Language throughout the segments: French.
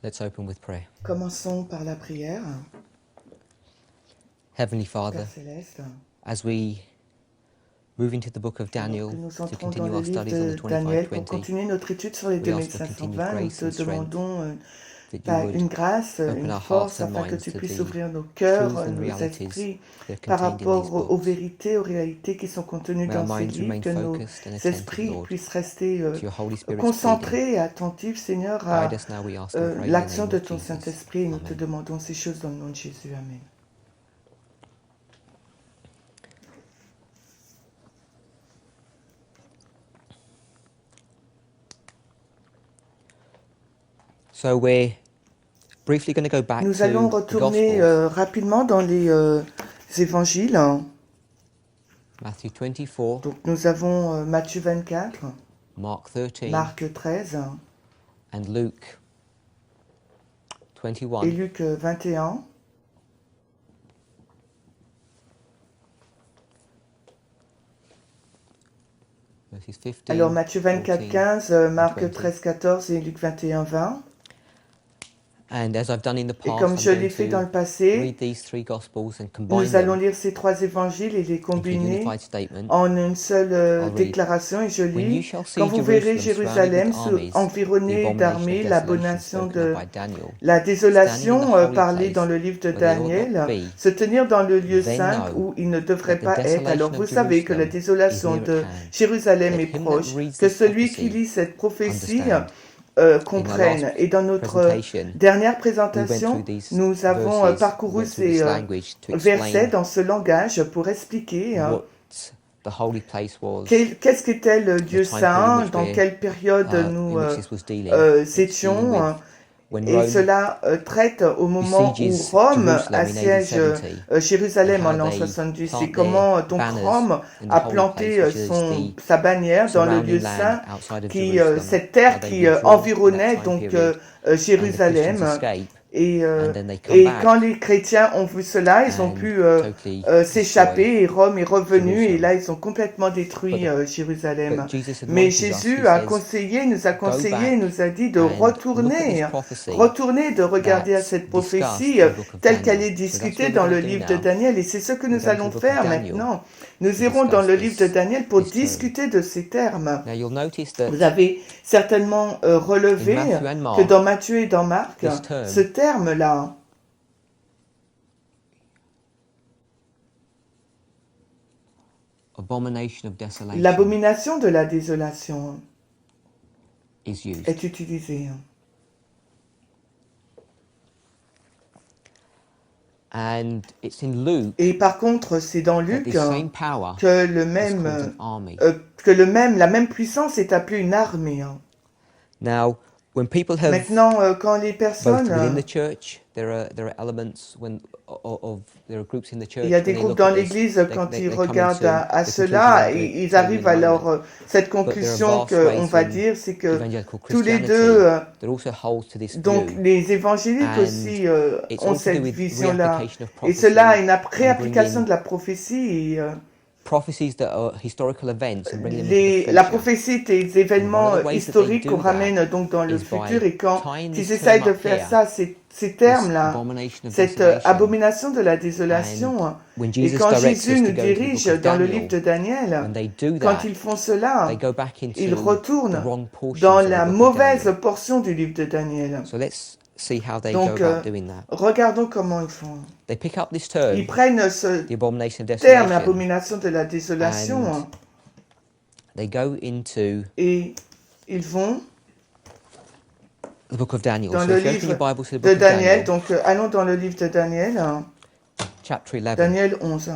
Let's open with prayer. Commençons par la prière. Heavenly Father, Père Céleste, as we move into the book of alors Daniel que nous to entrons dans continue le our livre studies on de the Daniel pour 2520, continuer notre étude sur les we ask for continued 2520, nous grace te and strength, demandons that you would une grâce, open une our force, hearts and afin que minds tu to puisses the ouvrir nos cœurs, truths and nos realities esprits, that are par contained in these rapport aux books. vérités, aux réalités qui sont contenues May our dans ces minds livres, remain que nos focused and attentive, esprits Lord, puissent rester to your Holy Spirit's leading. concentrés et attentifs, Seigneur, Guide à us now, we ask and pray in the l'action name de of ton Jesus. Saint-Esprit, et nous te Amen. demandons ces choses dans le nom de Jésus. Amen. So we're briefly going to go back Nous allons to the retourner Gospels, rapidement dans les évangiles. Matthew 24, Donc nous avons Matthieu 24, Mark 13, Marc 13 and Luke et 21. Luc 21. Verses 15, Alors Matthieu 24, 14, 15, Marc 20. 13, 14 et Luc 21, 20. And as I've done in the Et past, comme I'm je going l'ai fait dans le to passé, read these three Gospels and combine nous allons them lire ces trois évangiles et les into a combiner unified statement. en une seule I'll read. déclaration. Et je When you lis, shall see quand vous verrez Jérusalem Jérusalem surrounded with armies, the environnée abomination d'armées, of desolation l'abomination spoken of de by Daniel, la standing in désolation the holy parlée dans place le livre de where they ought not Daniel, be, se tenir dans le lieu then saint know où il ne devrait that the pas être. Alors desolation vous of savez que la Jerusalem is désolation near at de hand. Jérusalem Let est him that proche, reads que this celui qui prophecy lit cette prophétie understand. comprenne. Et dans notre Presentation, dernière we went through présentation, these nous avons verses, parcouru went through ces this language to versets explain dans ce langage pour expliquer what the holy place was, qu'est-ce qu'était le the Dieu time period in saint, which dans quelle période nous in which this was dealing. It's dealing étions. with when Et Rome cela traite au moment où besieges Rome Jerusalem in assiège AD 70 Jérusalem and en how l'an they 70. plant Et comment donc banners Rome in the a holy planté place, which is the sa bannière dans le lieu surrounding saint, land outside of qui, Jerusalem, cette how terre they qui withdraw in that environnait time donc period, and the Christians Jérusalem. escape, Et, and then they come back quand les chrétiens ont vu cela, ils ont and pu totally destroy s'échapper et Rome est revenu et Jerusalem. là ils ont complètement détruit But Jérusalem. Jesus Mais admonishes us, Jésus he a says, conseillé, nous a go conseillé, back nous a dit de and look at this retourner, de regarder à that's cette discussed prophétie in the book of telle qu'elle Daniel. est So that's discutée what we're dans le going to do livre de now. Daniel et c'est ce que We're nous going to allons the book of faire Daniel maintenant. Nous to irons dans discuss le livre de this Daniel pour term. discuter de ces termes. Now you'll notice that Vous avez certainement in relevé Matthew and que Mark, dans Matthieu et dans Marc, this term, ce terme-là, abomination of desolation, l'abomination de la désolation, is used. est utilisée. And it's in Luke Et par contre, c'est dans that Luc this same power que le is même, called an army. la même puissance est appelée une armée. Now, when people have Maintenant, quand les both personnes, within the church, there are elements there are groups in the church il y a when des they groupes look dans at this, l'Église, quand they ils come regardent into à the conclusion cela, they're ils totally arrivent à in leur, alignment. cette But there are conclusion vast qu'on ways va in dire, c'est que evangelical tous les Christianity deux, that also holds to this donc view. les évangéliques And aussi it's ont all to do cette with vision-là. reapplication of Et prophecy cela a une and réapplication bringing de la prophétie. Et, prophecies that are historical events and bringing them into the la future. prophétie est des And one événements of the ways that they historiques do qu'on that ramène donc dans le is futur. by Et quand tying ils this essayent term de up faire here, ça, ces this termes-là, abomination of cette desolation. abomination de la And désolation, when et Jesus quand directs Jésus us to nous go into the dirige book of dans le livre de Daniel, Daniel, when they do quand that, ils font cela, they go back into ils the retournent wrong portions dans of the la book of mauvaise Daniel. portion du livre de Daniel. So let's see how they go Donc, about doing that. regardons comment ils font. They pick up this Ils term, prennent ce the abomination of terme, desolation, abomination de la désolation, and they go into et ils vont the book of Daniel. dans So le if you open livre your Bible to the de book of Daniel. Daniel, Donc, allons dans le livre de Daniel, chapter 11. Daniel 11.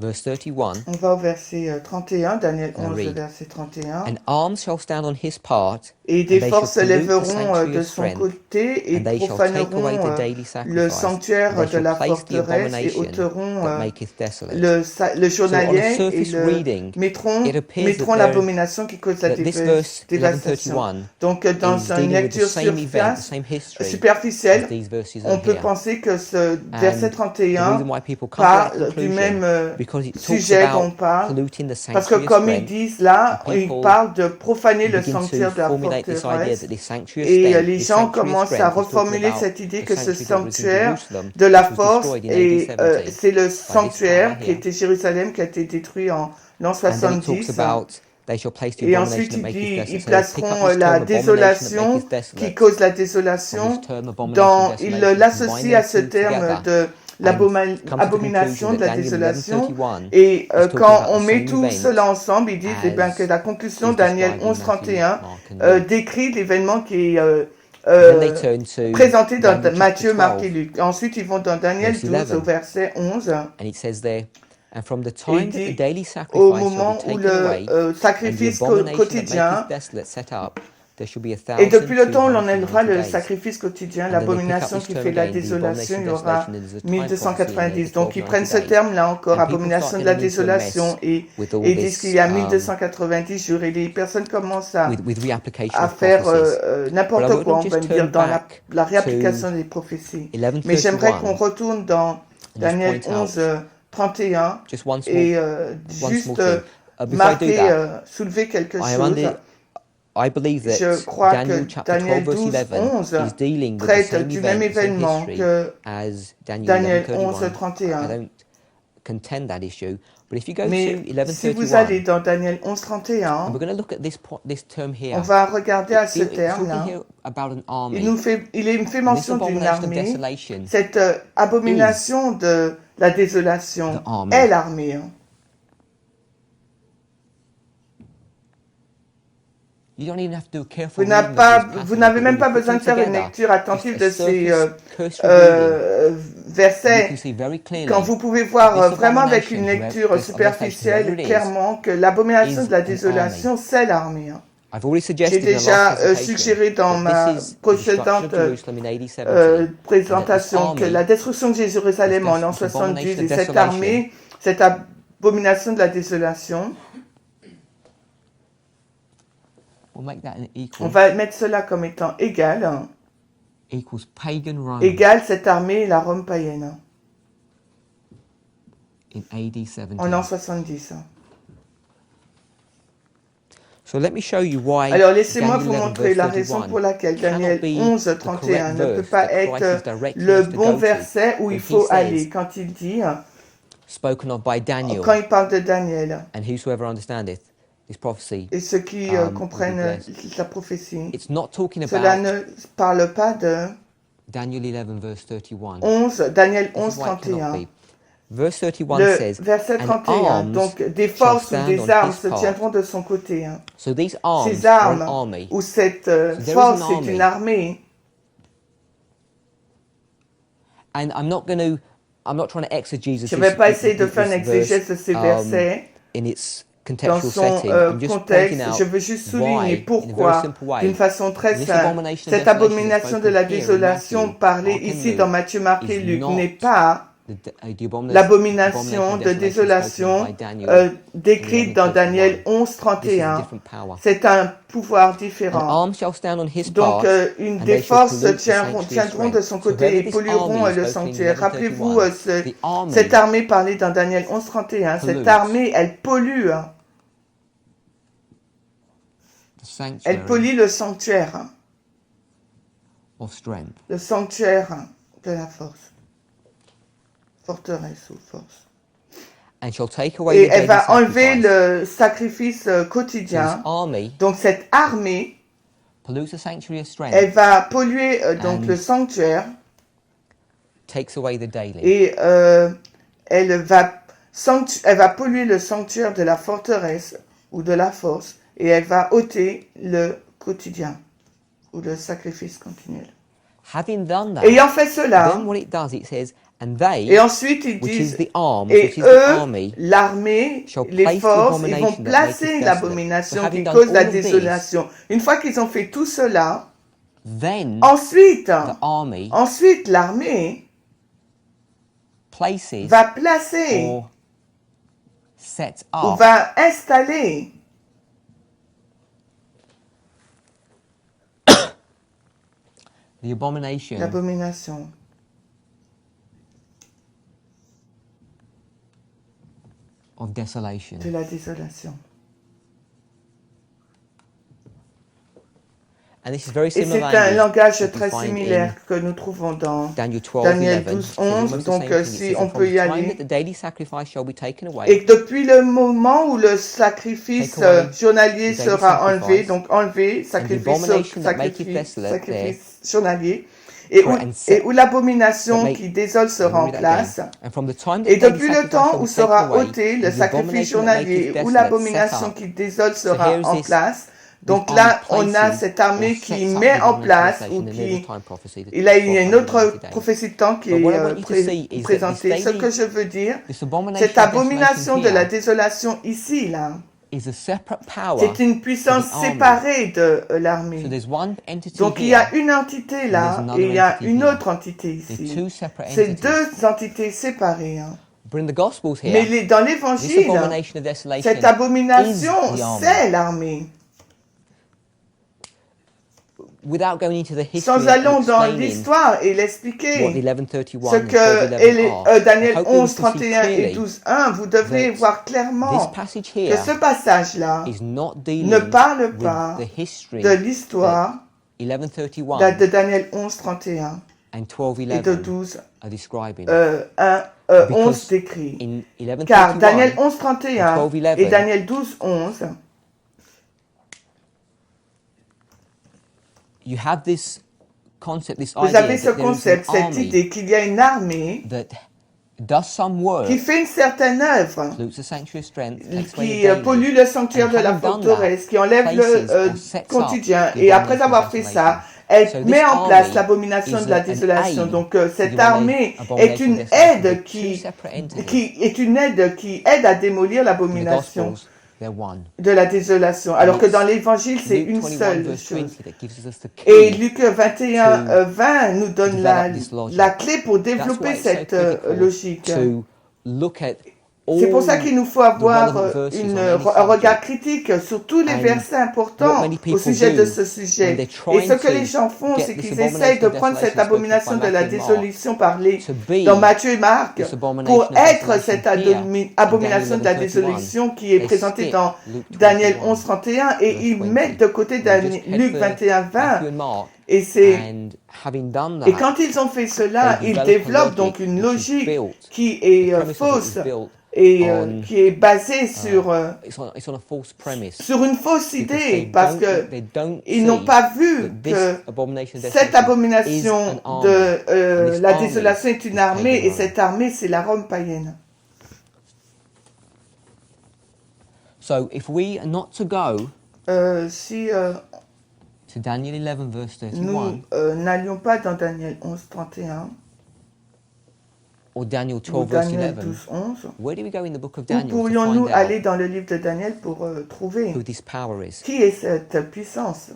Verse 31. On va au verset 31, Daniel Now 11, read. verset 31. And arms shall stand on his part Et des they forces se shall pollute the lèveront sanctuary de of son strength, côté et and they shall take away profaneront the daily le sacrifice, and sanctuaire they de shall la place the forteresse et abomination ôteront that maketh desolate. le So on a journalier et surface reading, it appears that l'abomination qui cause la this verse dévastation. 11:31 Donc, dans is une dealing with the lecture same event, the surface, same history as superficielle, these verses on are peut here. penser que ce verset And the 31 reason why people come to that parle du conclusion, même because it talks sujet dont on about parle, polluting the parce que sanctuary of comme ils strength, disent là, and ils people parlent de profaner le begin to sanctuaire de la formulate this idea forteresse. that this sanctuary of Et strength, les this gens sanctuary of commencent à strength is talking reformuler about cette idée the que ce sanctuary that was in sanctuaire Jerusalem, de la which was force, destroyed in AD et 70 c'est le by this sanctuaire power qui here. était Jérusalem, qui a été détruit en l'an And then it talks 70. about they shall place the Et abomination ensuite, that il maketh dit, desolate. ils So they pick up placeront this la term abomination that désolation maketh qui desolate, cause la or this désolation, term abomination, ils desolation, combine l'associent à those ce two terme together de and come to the l'abomination conclusion de that la Daniel désolation. 11:31 Et is talking quand about on the met same tout cela event ensemble, ils disent eh bien, que as la conclusion is Daniel described in Matthew, 11:31 Mark, and Luke. décrit l'événement qui est Then they turn to présenté dans Daniel chapter Matthieu, Marc 12, et Luc. Ensuite, ils vont dans Daniel verse 12 au 11, verset 11. and it says there, and from the Et il time that the dit, daily au sacrifice shall be moment où taken away, le and the sacrifice abomination that quotidien, maketh desolate set up, there shall be et depuis le temps où l'on 1,290 élèvera le days. sacrifice quotidien, And then they pick up l'abomination this qui term fait la again, the désolation, abomination il of y aura desolation, and there's a time prophecy in there, the 1290. Donc ils prennent ce 1290 days. terme-là encore, And people start abomination de la getting into a mess désolation, et with all disent qu'il this, y a 1290 jours, et les personnes commencent with reapplication à of faire prophecies. But I n'importe want quoi, to on va just dire, turn dans back la to réapplication des prophéties. Mais j'aimerais qu'on 11:31 retourne dans and just Daniel point out 11, 31 just one small et one juste small thing. Before I do that, soulever quelque I am chose. I believe Je that crois Daniel que chapter 12 Daniel verse 12, 11 11 is dealing with the traite same du même event, the same événement history que as Daniel Daniel 11, 11:31. I 31. don't contend that issue, but if you go Mais to si vous allez 11:31, dans Daniel 11, and 31, we're going to look at this term on here. va regarder à ce It's talking terme-là. here about an army. Il me fait And this mention d'une abomination of armée. desolation Cette abomination de la désolation the army. est l'armée. Hein. You don't even have to do a careful Vous reading of this vous passage, n'avez but même when pas you put besoin them de faire une together, lecture attentive just de a ces surface cursory reading, you versets. can see very clearly Quand vous pouvez that voir this vraiment avec abomination, une lecture this abomination, superficielle, whoever it is, clairement que l'abomination is de la an désolation, c'est l'armée. Hein. I've already J'ai suggested in the déjà last presentation suggéré dans that ma this is the destruction précédente of Jerusalem in AD 70, and that this présentation que la army, destruction de Jérusalem en l'an this abomination 70 of et cette desolation, armée, cette abomination de la désolation, we'll make that an on equal, va mettre cela comme étant égal. Hein. equals pagan Rome Égal cette armée et la Rome païenne hein, in AD 70. en l'an 70. Hein. So let me show you why Alors laissez-moi Daniel vous 11 montrer verse la raison 31 pour laquelle cannot Daniel be 11, the 31 correct ne peut verse pas that Christ is être directing le us to bon go to verset où when il he faut says, aller quand il dit, spoken of by Daniel, quand il parle de Daniel and whosoever understandeth this prophecy et ceux qui will be comprennent blessed. la prophétie. It's not talking Cela about ne parle pas de Daniel 11 verse 31. Daniel This 11, is why it cannot 31. be. Verse 31 Le says, verset and 31, arms donc des shall forces ou stand des on armes his se part. tiendront de son côté. Hein. So these arms Ces are an armes army. ou cette there is force, an c'est army. une armée. And I'm not trying to exegese Je ne vais pas this, essayer de faire une this verse exégèse de ces versets in its dans contextual son setting. I'm just contexte. pointing out Je veux juste souligner why, in a very pourquoi, simple way, d'une façon très this simple, abomination of cette desolation abomination de la spoken here in désolation Matthew, parlée Mark and ici Luke dans Matthieu, Marc et is Luc not n'est pas the l'abomination de spoken désolation of by Daniel décrite dans Daniel 11, This is a 31. different power. C'est un pouvoir An différent. arm shall stand on his Donc, part, une and des they shall forces pollute the tiendront sanctuary of tiendront de son strength. So côté whoever et this pollueront army le is spoken in sanctuaire. Rappelez-vous 11:31, the army cette armée parlée dans Daniel 11, 31. Cette pollutes armée, elle pollue. Hein. the Elle sanctuary pollue le sanctuaire. Hein. of strength. Le sanctuaire hein, de la force. Forteresse ou force. And shall take away Et the elle daily va enlever sacrifice. le sacrifice So this quotidien. army Donc, cette armée, pollutes the sanctuary of strength, elle va polluer donc And le sanctuaire. takes away the daily. Et elle va polluer le sanctuaire de la forteresse ou de la force et elle va ôter le quotidien ou le sacrifice continuel. Having done that, Ayant fait cela, then what it does, it says, and they, et ensuite ils which is disent, the arms, et which is the eux, army, l'armée, shall les place the forces, ils vont abomination that maketh placer desolate. So l'abomination having qui done cause la all of this, désolation. Une fois qu'ils ont fait tout cela, then ensuite, the army l'armée places va placer or sets ou up va installer the abomination l'abomination of desolation. de la désolation. And this is very Et c'est similar un langage that we très find similaire in que nous trouvons dans Daniel 12, Daniel 11. 12, It's 11. almost the Donc, same thing. It si says, on and from peut the y time aller. that the daily sacrifice shall be taken away, Et depuis le moment où le sacrifice Take away journalier the daily sera enlevé, sacrifice, donc enlevé, and the sacrifice, abomination that maketh desolate sacrifice journalier, et où l'abomination that make- qui désole sera en Let me read that again. place. And from the time that Et the daily depuis le sacrifice temps shall où be taken sera away, ôté le and the sacrifice abomination that journalier, maketh où desolate l'abomination set qui up. désole So sera here is en this- place. Donc this là, army on a places cette armée or qui sets up met the en abomination place of ou desolation, and there's qui... a time prophecy, the Il a une 1290 autre days. prophétie de temps qui But what I est want you to see is that présentée. this Ce daily- que je veux dire, This abomination cette of abomination desolation de la here désolation ici, là, is a separate power c'est une puissance to the army. séparée de So l'armée. there's one entity Donc il y here, a une entité there's là another et il y a entity une here. autre entité They're ici. two separate C'est entities. deux entités séparées. Hein. But in the Gospels here, Mais dans this l'évangile, abomination of desolation cette abomination, is the army. c'est l'armée. Without going into the history Sans and allons dans explaining l'histoire et what the l'expliquer, 1131 ce and que 1211 are, Daniel I hope you 11, can see 31 et clearly 12, 1, vous devrez that voir this clairement passage que here ce passage-là is not dealing ne parle with pas the history de l'histoire that 1131 date de Daniel 11, 31 and et de 1211 12, are describing. 11 Because décrit. in Car Daniel 1131 11, 31 and 12, et Daniel 12, 11, you have this concept, this vous idea avez ce that there is concept, an cette army idée qu'il y a une armée that does some work, qui fait une certaine œuvre, pollutes the sanctuary strength, takes away qui the daily, pollue le sanctuaire and de la having done forteresse, qui enlève places le or sets up quotidien. the Et après abomination avoir of fait desolation. ça, elle So this met en place army l'abomination is de la an désolation. aid Donc to cette the armée abomination est une of desolation. aide They're two qui separate entities. est une aide qui aide à démolir In the l'abomination Gospels, they're one. de la désolation. Alors que it's dans l'évangile, c'est Luke une 21 seule verse chose. 20 that gives us the Et key. Luc 21, 20 nous donne develop this logic. la clé pour That's why développer it's so cette critical logique. to look at C'est pour ça all qu'il nous faut avoir relevant verses on any un regard critique sur tous les And versets importants what many au people sujet do de ce when sujet. they're Et trying ce que to les gens font, get c'est this qu'ils essayent de abomination of prendre cette desolation abomination de la spoken by Matthew and Mark désolution parlée to be dans Matthieu et Marc this abomination pour of être desolation cette here in abomination de la Daniel 11:31. désolution qui est They présentée skip dans Luke Daniel 21, 11, 31 et verse ils 20. mettent de côté They just head Luc for 21, 20 Matthew and Mark, et c'est... and having done Et that, quand ils ont fait cela, they ils develop a développent donc logic une which is logique built, qui est the premise of it fausse is built et on, qui est basée sur it's on a false premise. une fausse Because idée, parce que they don't ils n'ont see pas vu that this que abomination of cette desolation is abomination an army. de And this la army désolation est une is armée, pagan et Rome. cette armée, c'est la Rome païenne. So if we are not to go Si to Daniel 11 verse 31 nous n'allions pas dans Daniel 11, 31 or Daniel ou 12 verse Daniel 11, 12, 11, where do we go in the book of où Daniel to pourrions-nous find aller out dans le livre de Daniel pour trouver who this power is? qui est cette puissance?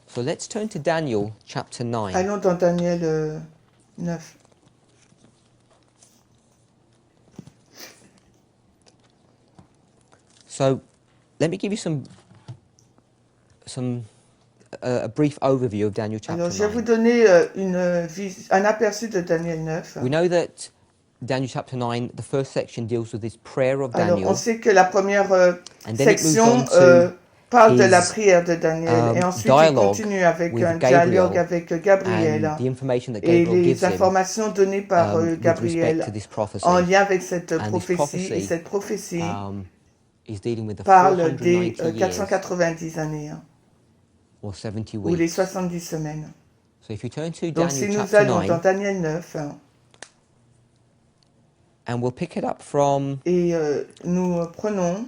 So let's turn to Daniel chapter 9. Allons dans Daniel 9. So let me give you a brief overview of Daniel chapter Alors, je vais vous 9. donner un aperçu de Daniel 9. We know that Daniel chapter 9, the first section deals with this prayer of Alors, Daniel. on sait que la première And then it moves section on to parle de la his, prière de Daniel. Et ensuite, il dialogue continue avec with un Gabriel dialogue avec Gabriel. and the information that Et Gabriel gives les him informations données par with respect Gabriel to this prophecy. en lien avec cette And this prophétie. prophecy, Et cette prophétie is dealing with the parle des 490 years 490 années, hein, or 70 ou les weeks. 70 semaines. So if you turn to Donc, si Daniel nous chapter allons dans 9, Daniel 9, hein, and we'll pick it up from et nous prenons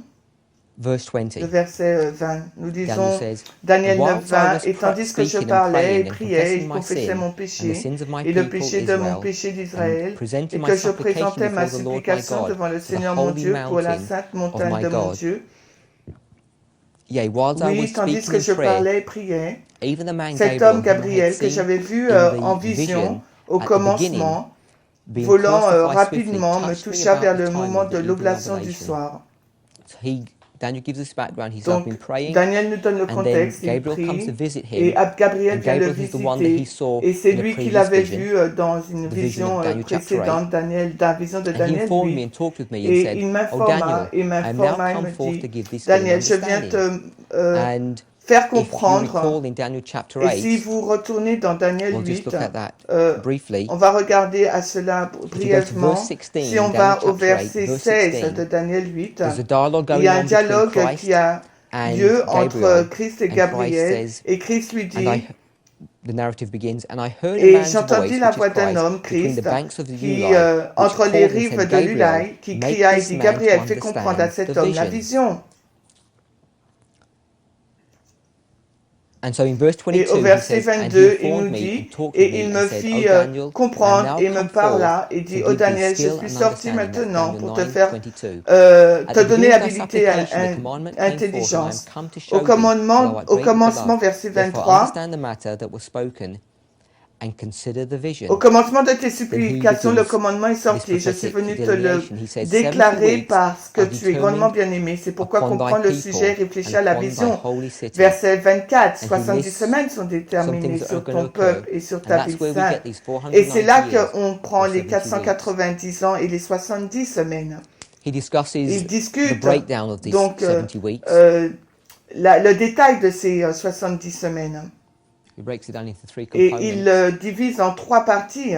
verse 20. le verset 20. Nous Daniel disons, says, Daniel "And 9, whilst I 20, was et tandis que je speaking and parlais et praying and priais, confessing il my confessait sin mon and the péché sins of my et le people péché de mon Israel, péché and d'Israël, presenting et my que je supplication présentais ma before the Lord my supplication God, devant le the Seigneur mon holy Dieu pour la mountain sainte of montagne my de mon God. Dieu. Yea, whilst I was Oui, tandis speaking que in je prayer, parlais et priais, even the man cet Gabriel homme whom I had Gabriel que seen j'avais vu in en the vision vision au at the beginning, commencement, being volant caused swiftly, rapidement, me touched me toucha about vers the le time moment of the de evening l'oblation du oblation. soir. So Daniel gives us background. He said, I've Donc, been praying, Daniel nous donne le and then contexte, il Gabriel comes to prie, visit et him, Gabriel and vient le Gabriel is the one that he visiter, saw et c'est in a lui qui previous l'avait vision, vu dans une the vision vision of Daniel chapter 8. précédente, Daniel, dans la vision de And he Daniel informed me 8, and talked with me and et said, il Oh Daniel, I am now m'informa, il come me forth to dit, give thee skill and Daniel, je viens understanding. te And faire if you comprendre, recall in Daniel chapter et si 8, vous retournez dans Daniel we'll just 8, look at that briefly. on va regarder à cela If you go to verse brièvement. 16, Si on Daniel va au chapter 8, verset verse 16 de 16, Daniel 8, there's a dialogue il y going a un on between dialogue qui Christ a and lieu entre Gabriel, Christ et and Christ Gabriel, says, et Christ lui and dit, the narrative begins, and I heard a et man's j'entendis voice, la which is voix d'un Christ, homme, between the Christ, banks of the qui, Ulai, which entre les called and rives said, de Gabriel, l'Ulai, qui make cria et this dit, man to Gabriel, fais comprendre à understand cet the homme la vision. vision. And so in verse Et au 22, he verset says, and he 22, il informed nous me and dit, talked with et me il and me said, O fit Daniel, I am comprendre now et me come forth parla et to dit, oh give thee Daniel, je skill suis and sorti understanding. That's maintenant Daniel pour te 9, faire, 22. At te the donner beginning of thy habilité supplication, the commandment came forth, and I am intelligence. come to show thee that thou art Au greatly commencement, beloved. verset Therefore 23, understand the matter that was spoken, and consider the au vision. commencement de tes Then he supplications, le begins commandement est this sorti. Je suis prophetic venu te le delineation. He says, 70 déclarer weeks parce que are tu es grandement determined bien-aimé. C'est pourquoi upon thy comprends le sujet, people réfléchis and à la upon thy vision. holy city. Verset 24, And he 70 lists semaines sont some déterminées things that are sur going to ton occur, peuple et sur and ta that's ville where we sainte. get these Et c'est 490 là years qu'on prend or les 70 weeks. 490 ans et les 70 semaines. He discusses Il the discute breakdown of these donc 70 weeks. le détail de ces 70 semaines. He breaks it down into three Et components. il divise en 3 parties.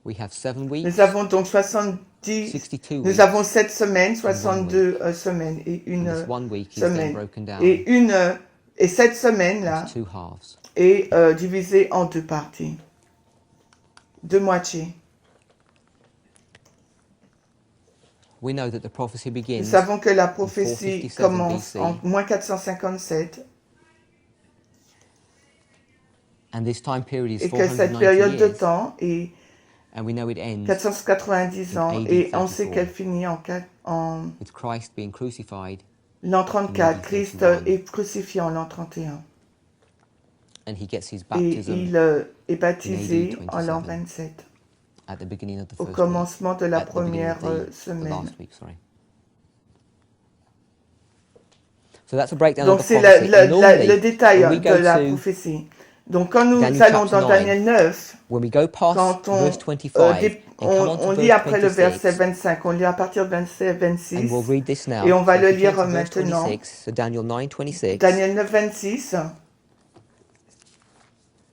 We have 7 Nous weeks, avons donc 70, 62 nous weeks, avons 7 semaines, and 1 62 semaines et and une this 1 week is then semaine. broken down Et cette semaine-là into 2 halves. est divisée en 2 parties, 2 moitiés. We know that the prophecy Nous begins savons que la in prophétie 457 commence BC, en moins 457 and this time period is et que cette 490 période de years, temps est and we know it ends 490 ans in AD et on sait 34, qu'elle finit en with Christ being crucified, l'an in 34. AD Christ 31, est crucifié en l'an 31 and he gets his et baptism il est baptisé en l'an 27. 27, at the beginning of the au first week, commencement de la at the beginning première of the semaine. last week, sorry. So that's a breakdown Donc of the c'est prophecy. And normally, le détail when we de go la to prophétie. Donc quand nous Daniel allons chapter dans 9, Daniel 9, when we go past quand verse 25 and come on to on lit verse après le verset 26, 25, on lit à partir du verset and 26, we'll read this now. et on va So le if you lire turn to verse maintenant. 26, so Daniel 9:26, Daniel 9, 26,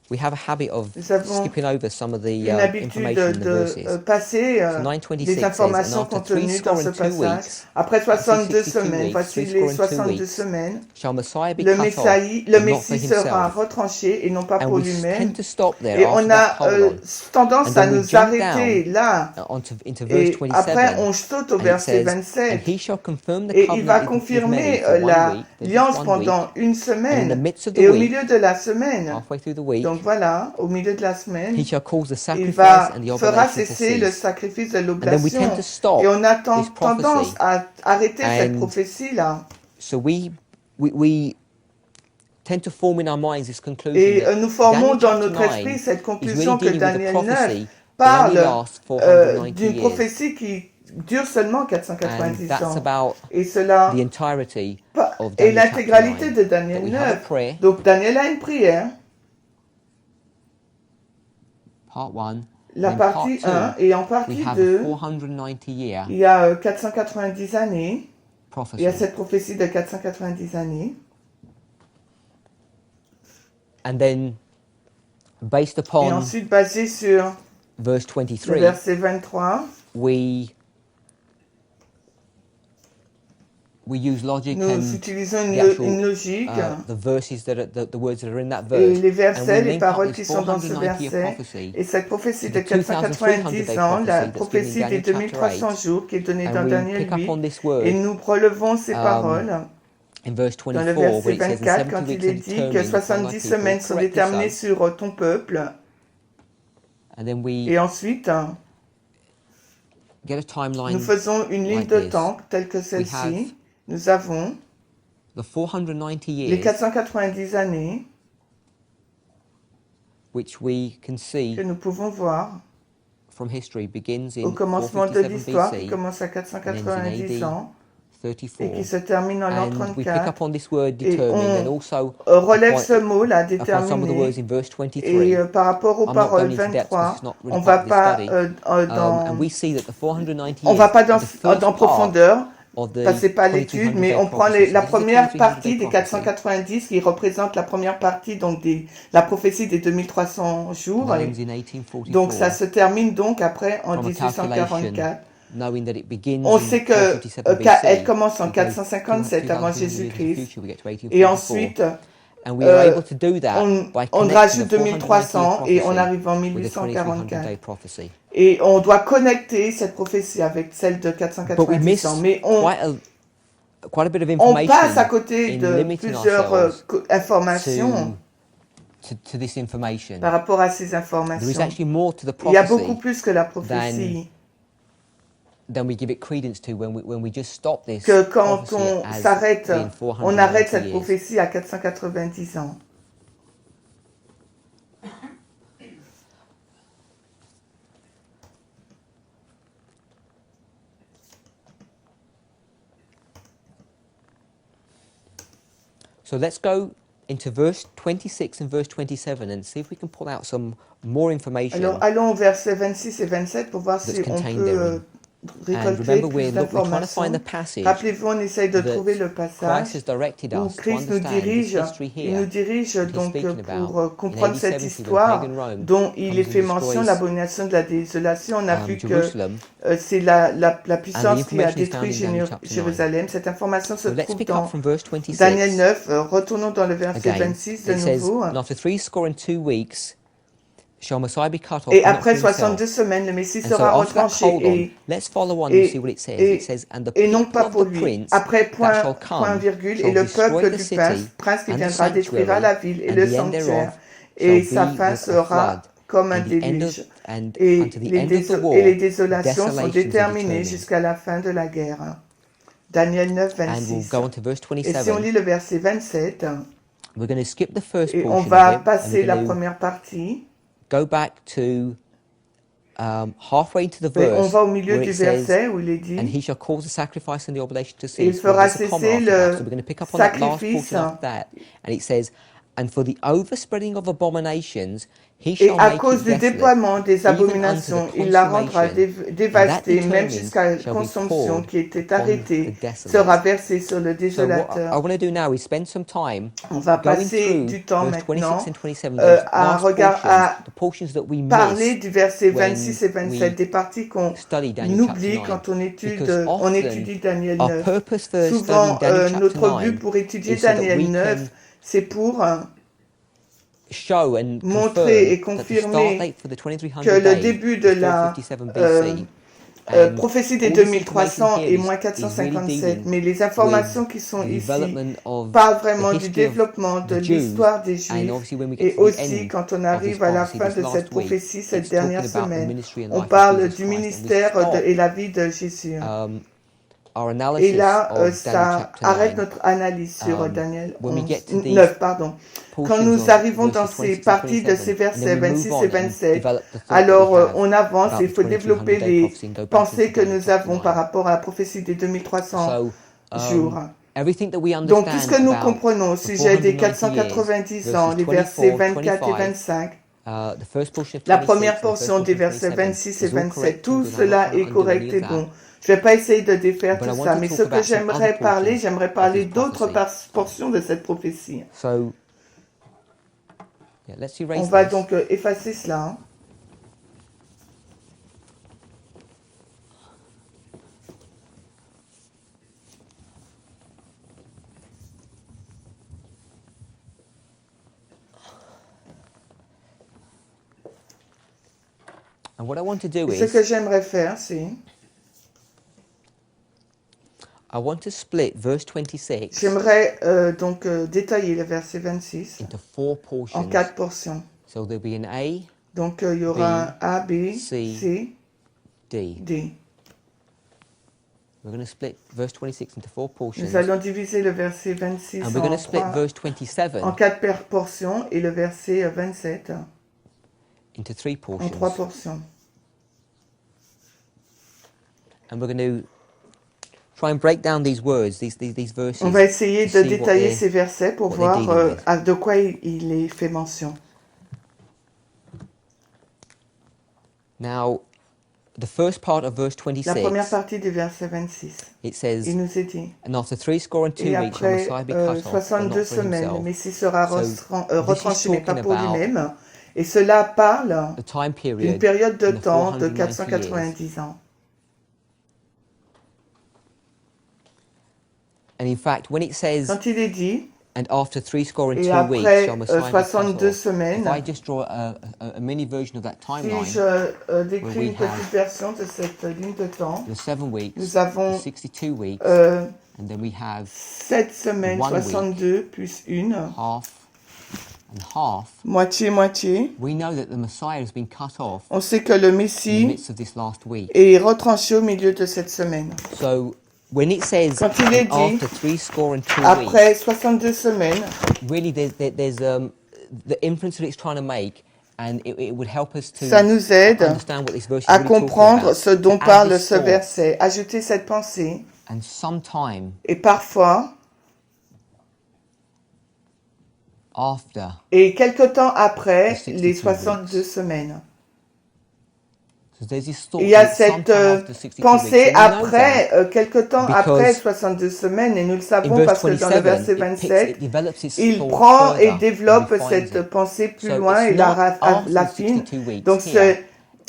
we have a habit of nous avons skipping over some of the une habitude information in the de verses. passer So les 9:26 says, and informations after contenues dans ce 62 passage. weeks, Après 62 62 semaines, weeks, voici three les score and 2 62 weeks, semaines, shall Messiah be le cut off, Messie but not for sera himself. retranché et non pas And pour we lui-même. tend to stop there Et after on that a colon. tendance And à then we nous jump arrêter down là. into verse Et après, 27, on saute au and it verset says, and 27. he shall confirm the Et il va covenant with many confirmer for 1 week, there's just l'alliance 1 week, pendant une and in the semaine. midst of the Et au week, milieu de la semaine, halfway through the week, donc voilà, au milieu de la semaine, he shall cause the il sacrifice and the fera oblation to cesser le cease. sacrifice de And then we tend l'oblation. to stop Et on a this tendance prophecy, à arrêter cette and prophétie-là. so we tend to form in our minds this conclusion Et that nous formons Daniel dans chapter notre esprit 9 cette is conclusion really que dealing with a Daniel 9 prophecy that only parle lasts 490 d'une years. prophétie qui dure seulement And 490 that's ans. about Et cela the entirety of est Daniel chapter l'intégralité 9. de Daniel That we have a 9. prayer, Donc Daniel a une prière, part 1, la and in part partie 2, 1, et en we partie have a 2, 490 year il y a 490 années, il y a prophecy. cette prophétie de 490 années. And then, based Et upon ensuite, basé sur verse le 23, verset 23, we we use logic Nous and utilisons the actual une logique the verses that are the words that are in that et verse, les and versets, we les link up paroles this qui sont dans ce 490-year verset. prophecy Et cette to prophétie the de 2,300 490 day ans, la prophecy that's given in prophétie des Daniel chapter 2300 8, jours qui est donnée and dans we Daniel pick up 8, on this et word nous relevons ces paroles in verse dans le 24 verset where it says, "And 24 70 quand weeks il are est dit que determined upon thy 70 people, semaines sont correctly déterminées so." sur ton peuple. And then we Et ensuite, get a nous timeline faisons une ligne like de this. temps telle que We have celle-ci. Nous avons the 490 les years, 490 années which we can que see nous pouvons voir from history begins au in commencement de 457 l'histoire qui BC commence à and ends in 490 AD ans et qui 34. se termine en l'an And we pick up 34. on this word Et determined and on also relève ce upon, mot là, upon some of the words déterminé. in verse Et 23. par rapport aux I'm not paroles going into depth because 23, it's not on really va part of this pas study. And dans we see that the 490 on va years pas is the first dans part profondeur of the parce que c'est pas l'étude, 2300 mais day on prend prophecy. So la this is the première 2300 partie day des prophecy. 490 qui représente la première partie donc la prophétie des 2300 jours. That Et ends in donc ça 1844 se termine donc après en from a calculation, 1844. knowing that it begins On in sait que 457 elle BC. commence en We go 457 avant 2300 years into the Jésus-Christ future, we get to et 1844. ensuite And we are euh, able to do that by on connecting rajoute the 490 year 2300 et on prophecy arrive en with the 2300 day 1844. prophecy. Et on doit connecter cette prophétie avec celle de But we 490 ans. miss Mais quite a bit of on passe à information côté in de limiting plusieurs ourselves informations to this information. par rapport à ces There is informations. actually more to the Il y a beaucoup prophecy plus que la prophétie. than we give it credence to when we just stop this Que quand prophecy on as s'arrête, being on arrête 490 cette years. prophétie à 490 ans. So let's go into verse 26 and verse 27 and see if we can pull out some more information. Alors allons au verset 26 et 27 pour voir si That's on contained peut therein. And récolter remember, plus we're trying to d'informations. find the passage Rappelez-vous, on essaye de that trouver le Christ passage has directed où us to Christ nous understand this dirige. history Il nous here dirige that he's donc speaking pour about in comprendre AD cette 70 when histoire pagan Rome dont il est comes fait and mention, destroys l'abomination de la désolation. On a vu que Jerusalem. c'est la And the puissance qui a information is found détruit in Daniel chapter 9. Jérusalem. Cette information se So let's trouve pick up dans from verse 26. Daniel 9. Retournons dans le verset Again, 26 de it says, nouveau. "And after 62 weeks shall Messiah be cut off, Et but not après for himself." 62 semaines, le Messie And so sera after that, retranché hold on. Let's follow on and see what it says. It says, "And the et non people pas of pour the lui. prince Après, that point, shall point come virgule, et shall le destroy peuple the du city prince qui and the viendra détruira sanctuary, la ville et and le the end sanctuaire, thereof et shall sa be fin with a flood, sera comme un and the end déluge. of, and Et unto the end of the war, et les désolations sont desolations are déterminées determined." jusqu'à la fin de la guerre. Daniel 9, And we'll 26. go on to verse Et si on 27. lit le verset 27, We're going to skip the first et on portion va of it, and passer we're la going to première partie, go back to halfway into the et on verse va au milieu where du it says, verset où il est "And dit, he shall cause the sacrifice and the oblation to et il cease." Well, fera there's a comma cesser after that, le so we're going to pick up on that last sacrifice. portion after that, and it says, "And for the overspreading of abominations, he Et shall à make cause it du desolate, déploiement des even unto abominations, the il la rendra consummation, and that dévastée, même determined jusqu'à la shall be consomption poured qui était upon the arrêtée, desolate." sera versée sur le So what I désolateur. want to do now is spend some time On va going passer through du temps verse 26 maintenant and 27, those à, last portions, à the portions that we parler miss du verset when 26 et 27, we des parties qu'on study Daniel chapter oublie 9, quand because on often étudie Daniel our 9. purpose for studying Souvent, Daniel chapter notre but 9 pour étudier is so that Daniel we 9, can c'est pour show and montrer et confirm that the start confirmer date for the que 2300 le days début de is la 457 euh, BC, and prophétie des all this 2300 information et here moins is really 457. dealing Mais les with informations qui sont the ici development of parlent the vraiment du history of développement de the Jews, l'histoire des and Juifs. obviously when we get Et to the aussi, end quand on of this arrive à la prophecy fin this de cette last week, prophétie, cette it's dernière talking about the semaine, ministry and on life of parle Jesus du Christ, and we ministère stop et la vie de Jésus. our Et analysis là, of Daniel ça chapter arrête 9 notre analyse sur Daniel when we get to 11, these 9. Pardon. Quand portions nous of arrivons dans verses ces 26 and parties de ces 27, and versets then we move 26 on et and 27, develop the thought that alors we have on avance et about il the faut développer 2300 day prophecy and go back pensées into que Daniel nous chapter avons par 9. rapport à la prophétie des 2300 So, jours. everything that we Donc tout ce understand que nous about comprenons au the sujet des 490 years, 490 ans, verses les versets 24, 24 et 25, 25, the first portion of la 26 première and the first portion des portion of versets 27 26 et is all 27, correct tout and good. I'm not cela trying to est undo correct any et of bon. that. Je ne vais pas essayer de défaire But I tout want ça, to mais talk ce que about some other portions j'aimerais of parler this d'autres prophecy. portions de cette prophétie. So, yeah, let's On erase va this. donc effacer cela. Hein. And what I want to do Et ce que is, j'aimerais faire, c'est, I want to split verse 26 j'aimerais donc détailler le verset 26 into 4 en portions. 4 portions. So there'll be an A, Donc il y aura un A, B, C, C, D. D. We're going to split verse 26 into 4 portions. Nous allons diviser le verset 26 And we're going en, to split 3, verse 27 en 4 portions et le verset 27 into 3 en 3 portions. portions. And we're going to try and break down these words, these verses. On va essayer to de see what détailler they're- ces versets pour what they're voir dealing with. de quoi il est fait mention. Now, the first part of verse La première 26, partie du verset 26, it says, il nous est dit, and after 3 et 2 weeks shall après Messiah be cut off, but 62 not for semaines, le himself. Messie sera So, this is retranché, mais pas talking pour about lui-même. Et cela parle The time d'une period période de in the temps de 490 years. 490 ans. And in fact, when it says, Quand il est dit, and after 3 et 2 weeks après shall Messiah be cut 62 off, semaines, if I just draw a mini version of that si timeline, je décris we une petite have version de cette ligne de temps, the 7 weeks, nous avons the 62 weeks, euh, and then we have 7 semaines, 1 week. 62 plus 1, half and half. moitié-moitié. We know that the Messiah has been cut off On sait que le in the Messie midst of this last week. est retranché au milieu de cette semaine. So when it says Quand il est and dit, after 3 2 après weeks, 62 semaines, really there's the inference that it's trying to make, and it would help us to ça nous aide understand what this verse is à really talking comprendre about. ce dont To add parle this ce thought, verset, ajouter cette pensée. and sometime Et parfois, after et quelque temps après The les 62 62 weeks. semaines. so there's this thought Il y a that cette sometime after 62 pensée weeks, and we know après, that quelque temps because après 62 semaines, et nous le in savons verse parce que dans le 27 verset it 27, develops its il thought prend et further, développe and refines cette it. pensée plus So loin it's et la not after l'affine. 62 weeks Donc here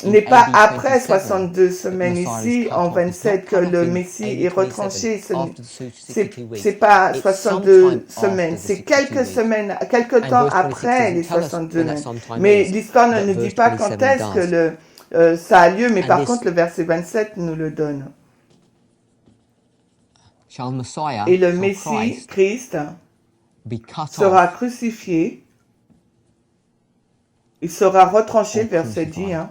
ce n'est in pas AD après 27 62 that semaines Messiah is ici cut en off. It's not 27 que cut off le in Messie AD est retranché. 27 after the 62 weeks. C'est pas It's 62 sometime semaines, after the c'est 62 quelques weeks. semaines, quelques And temps verse 26 après doesn't les tell us 62 when that semaines. sometime Mais is, l'histoire ne but nous dit verse pas quand 27 est-ce que does. ça a lieu, mais And par this- contre le verset 27 nous le donne. Shall Messiah, Et le shall Messie, Christ, Christ, be cut sera off crucifié. Il sera retranché, or verset crucified? 10. Hein.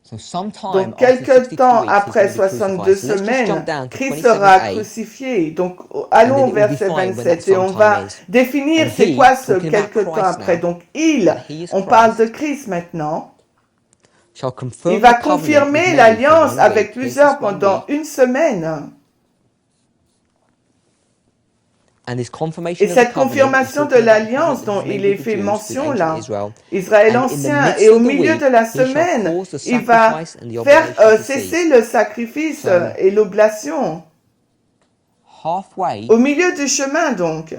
So sometime Donc, after quelque 62 temps weeks, he's après going to be 62 crucified. So let's just semaines, jump down to Christ sera 27a. crucifié. Donc, allons then au it will verset define when 27 that et on va sometime is. définir And c'est he, quoi ce talking about quelque temps Christ après. now, Donc, il, he is on parle de Christ, Christ maintenant. shall confirm Il va the covenant confirmer with many l'alliance for 1 avec week. plusieurs Here's this 1 pendant week. une semaine. And this confirmation Et of the cette covenant is confirmation de talking about the l'alliance covenant that dont he's made il est with the fait Jews, with mention ancient là, Israel. Israël And in the ancien, midst et au of the milieu week, de la he shall semaine, cause the il va sacrifice and the faire oblation to cease. cesser le sacrifice So, et l'oblation. Halfway Au milieu du chemin donc,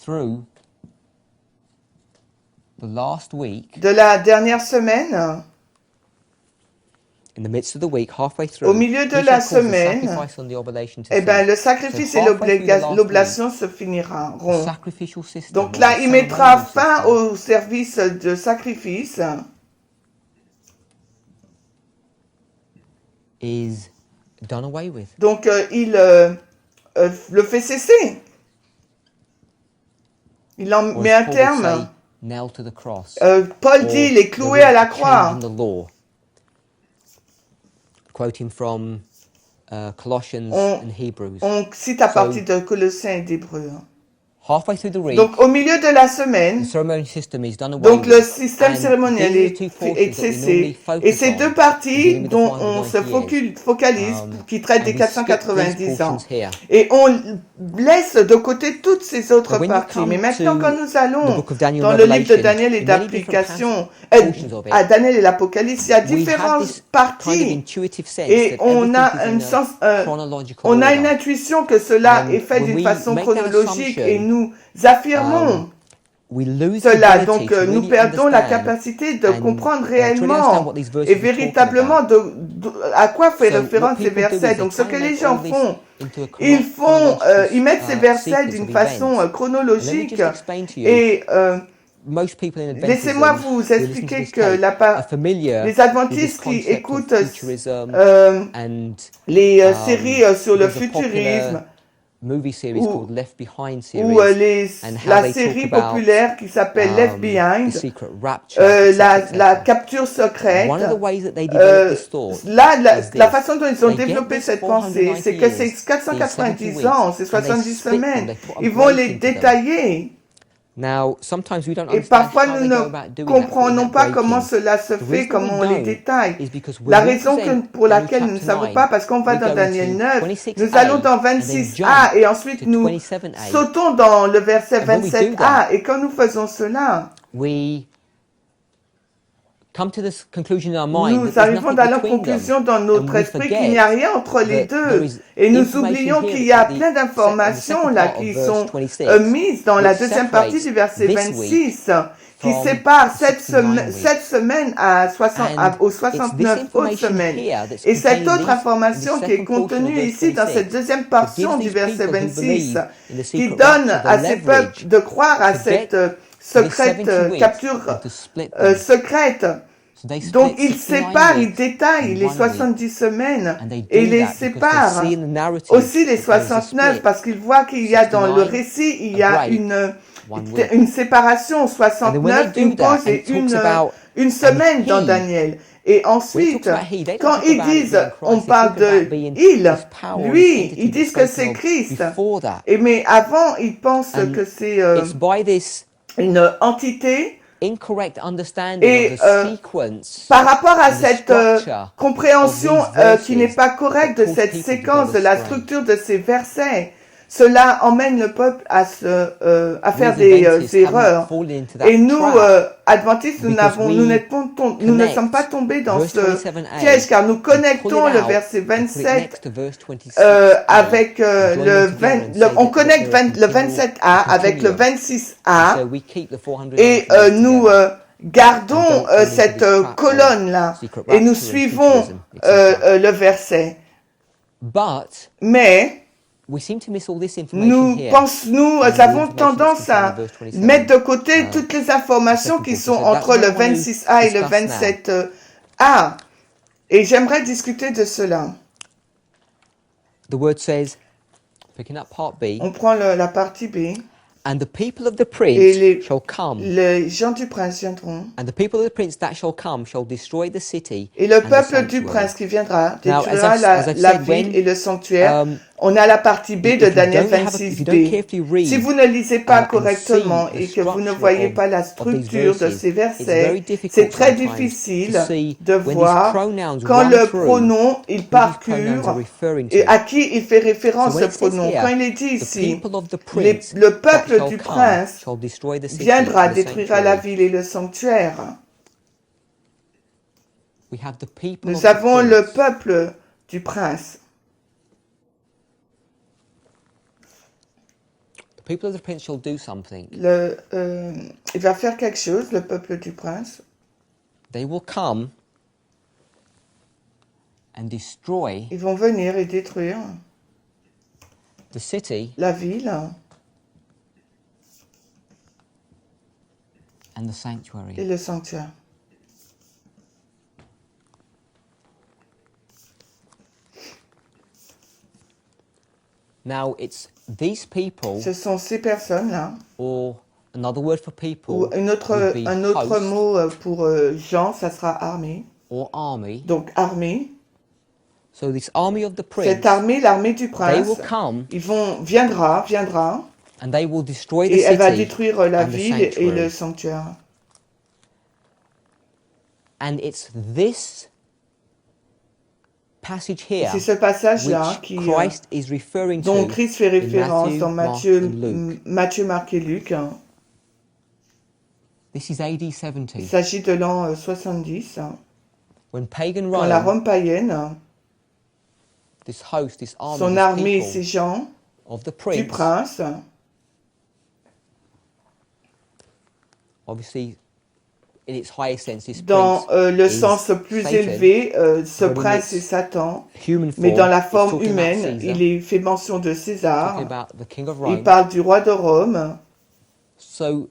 through the last week, de la dernière semaine, in the midst of the week, halfway au through, milieu de he la shall cause the semaine, sacrifice and the oblation to eh ben, cease. le sacrifice So et halfway through the last l'oblation week, se the finiront. sacrificial system, Donc or là, the il mettra ceremonial fin system, au service de sacrifice is done away with. Donc il le fait cesser. Il en Or met as un Paul would terme. say, nailed to the cross. Paul Or dit, il est there cloué was à la a croix. change in the law. Quoting from Colossians and Hebrews. On cite à partir de Colossiens et d'Hébreux. Halfway through the week, Donc au milieu de la the semaine, ceremonial system is done away donc le with. système And cérémoniel these are the two est portions that we normally cessé. focus Et ces on, deux parties dealing with the dont on se 490 years. focalise, qui traitent des And we skip these 490 ans. portions here. Et on laisse de côté toutes ces autres But when you parties. come Mais maintenant, to quand nous the allons book of Daniel dans and le livre de Revelation, Daniel et in many different d'application, portions of it, à Daniel et l'Apocalypse, il y a we have différentes this kind of parties. intuitive sense Et that on everything a is un in sens, a chronological on a une order. intuition que cela And est fait when d'une we façon make that chronologique assumption, et nous affirmons we lose the cela. ability Donc to nous really perdons la understand capacité de and, comprendre to really understand réellement what these verses et are talking véritablement about. à quoi fait So référence what ces people do is versets. they Donc ce try que and les make gens all this font, into a ils chronological mettent ces versets sequence d'une of façon events. And let me chronologique just explain to you et most people in Adventism Laissez-moi vous who listen to expliquer this que tape are les familiar with this adventistes qui concept of écoutent futurism les and séries sur le there's a futurisme popular movie series ou, called Left Behind ou series and how la they talk série about populaire qui s'appelle Left the Behind, secret rapture, etc., la etc. capture secrète. One of the ways that they develop this thought Là, is la this. façon dont ils ont They get développé this cette 490 pensée, c'est que ces years, these 490 70 ans, weeks, ces and they 70 split them, semaines, they put a ils vont break les into them. détailler. Now, sometimes we don't Et understand parfois, how nous they go ne about doing that, comprenons putting pas that comment break in. cela se The fait, reason comment on we les don't détaille. is because La when we raison present pour in laquelle nous ne chapter savons 9, pas, parce qu'on va we dans go Daniel into 9, 26a nous allons dans and then 26a jump et ensuite to nous 27a. sautons dans le verset And when we do 27a. that, Et quand nous faisons cela, we come to this conclusion in our mind nous that there's arrivons nothing dans la between them, conclusion dans and notre we esprit qu'il n'y forget a rien entre les that there deux. is Et nous information oublions here qu'il y a at the plein in the d'informations second là part of qui verse sont 26, mises dans la which deuxième partie du separates verset this week 26, qui from sépare the 69 weeks. cette semaine aux And it's this 69 autres information semaines. here that's Et cette contained autre in information this qui est second portion of contenue verse ici dans cette 26 deuxième that portion gives du these verset people who 26, believe in the qui secret donne rapture à the ces peuples leverage de croire à to cette get secrète 70 weeks capture and to split them. secrète. So they Donc split il 69 sépare, il weeks détaille in les 1 week, 70 semaines and they et do les that because they sépare see in the narrative aussi les that there is a 69 split. parce qu'il voit qu'il y a dans le 69, récit, il a y a break, 1 week. une séparation. And then when 69, they do une that, pause and et it talks about une semaine dans he, Daniel. Et when it ensuite, talks about he, they don't quand talk ils about it disent, being on Christ, they parle talk about de being il, this power or this lui, entity ils disent que that's c'est spoken of Christ. before that. Et mais avant, ils pensent And que c'est it's by this une entité. incorrect understanding Et of the sequence par rapport à and the cette structure compréhension of these qui n'est verses pas correcte that de cause cette people to séquence, go de la astray. structure de ces versets, cela emmène le peuple à We faire as des Adventists erreurs. haven't fallen into that Et nous, trap adventistes, because nous ne sommes pas connect tombés dans verse ce 27a piège, car nous and pull connectons it le out verset and put it 27 next to verse 26a avec and join them together and say on that connecte they're a le continual 27a avec le continuum. And 26a. so we keep the 490 Et years nous together. gardons And don't fall into cette this trap of colonne-là secret et nous rapture and suivons futurism, etc. le verset. But Mais we seem to miss all this information here. nous And the avons information that's tendance contained à in verse 27, mettre de côté toutes les the informations second qui portion. sont So that's entre what I le want to 26a et le discuss now. 27a. Et j'aimerais discuter de cela. The word says, picking up part B, On prend la partie B. and the people of the Et prince shall come, les gens du prince viendront. and the people of the prince that shall come shall destroy the city Et le and the peuple du sanctuary. prince qui viendra Now, détruira as I've la said, ville when, et le sanctuaire. On a la partie B if de you Daniel don't have a- if you don't 26b. carefully read, Si vous ne lisez pas and correctement see the et que vous ne structure voyez of- pas la of these structure de verses, ces it's very versets, difficult c'est très sometimes difficile to see de when these voir pronouns quand run le through, pronom il who these pronouns parcourt are referring et to. à qui il fait référence So ce when it says pronom. here, Quand il est dit the ici, people of the prince le that peuple shall du come prince shall destroy the city viendra, and the détruira la sanctuary. ville et le sanctuaire. We have the people Nous of the avons le prince. peuple du prince. The people of the prince shall do something. Il va faire quelque chose, le peuple du prince. They will come and destroy Ils vont venir et détruire the city la ville and the et sanctuary. le sanctuaire. Now it's these people, Ce sont ces personnes-là, or another word for ou people would be un autre host mot pour gens, ça sera armée. or army. Donc armée. So this army of the prince, Cette armée, l'armée du they prince, will come viendra, and they will destroy the et elle va city détruire la and the ville et le sanctuary. sanctuaire. And it's this passage here C'est ce passage-là which Christ is referring dont to Christ fait in référence Matthew, dans Mark, and Luke. Matthieu, Marc et Luc. This is AD Il 70, s'agit de l'an 70, when pagan quand la Rome, Rome païenne, this host, this army, son this armée et people ses gens of the du prince, prince, obviously in its highest sense, this dans prince le is sens plus Satan, élevé, ce but in prince est its Satan, human mais form, dans la it's forme talking about humaine, Caesar, il fait mention de talking César, about the king of il Rome. parle du roi de Rome. So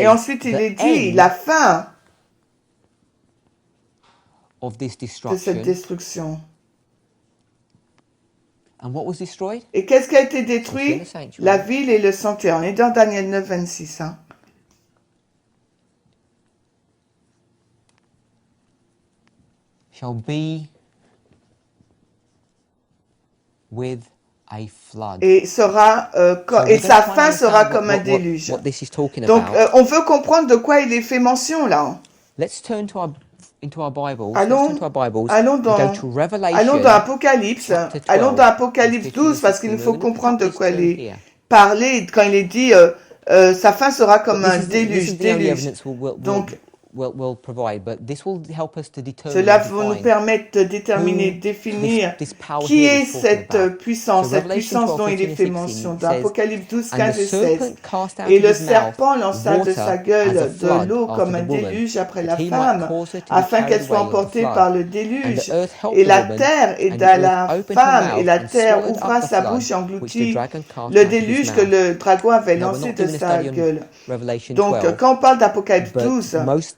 Et ensuite, il the est dit, end la fin of this de cette destruction. destruction. And what was destroyed? Et qu'est-ce qui a été détruit? La ville et le sanctuaire. On est dans Daniel 9, 26. Hein. Shall be with a flood. Et sera So et we're sa gonna try and fin sera understand comme un déluge. what this is talking Donc, about. on veut comprendre de quoi il est fait mention là. Let's turn to into our Bibles. Allons- Let's turn to our Bibles. allons and dans- go to Revelation. Allons dans Apocalypse. chapter 12, Allons dans Apocalypse verse 12 parce qu'il 15 nous faut to 16. comprendre de Let's quoi turn il est here. parlé quand il est dit sa fin sera comme un This is déluge. the only Déluge. evidence Donc, we'll provide, but this will help us to determine. cela and va nous define permettre de déterminer, who définir this power qui here est is talking cette about. puissance, So cette Revelation puissance 12, dont il est 15 fait and 16 mention. Dans says, Apocalypse 12, And 15 the et 16. serpent cast out Et of le his mouth serpent lança de water sa as a gueule flood de l'eau after comme the un woman, déluge après la that he might femme, cause her to be afin qu'elle carried soit away of the emportée flood. par le And déluge. the earth helped Et the la woman, terre and the aida earth la opened her femme, et mouth la and terre swallowed ouvra up the sa flood, bouche et which the engloutit dragon cast le out of his déluge que mouth. le dragon avait Now, we're lancé not de doing a sa study on gueule. Revelation Donc, 12, quand on parle d'Apocalypse but 12, most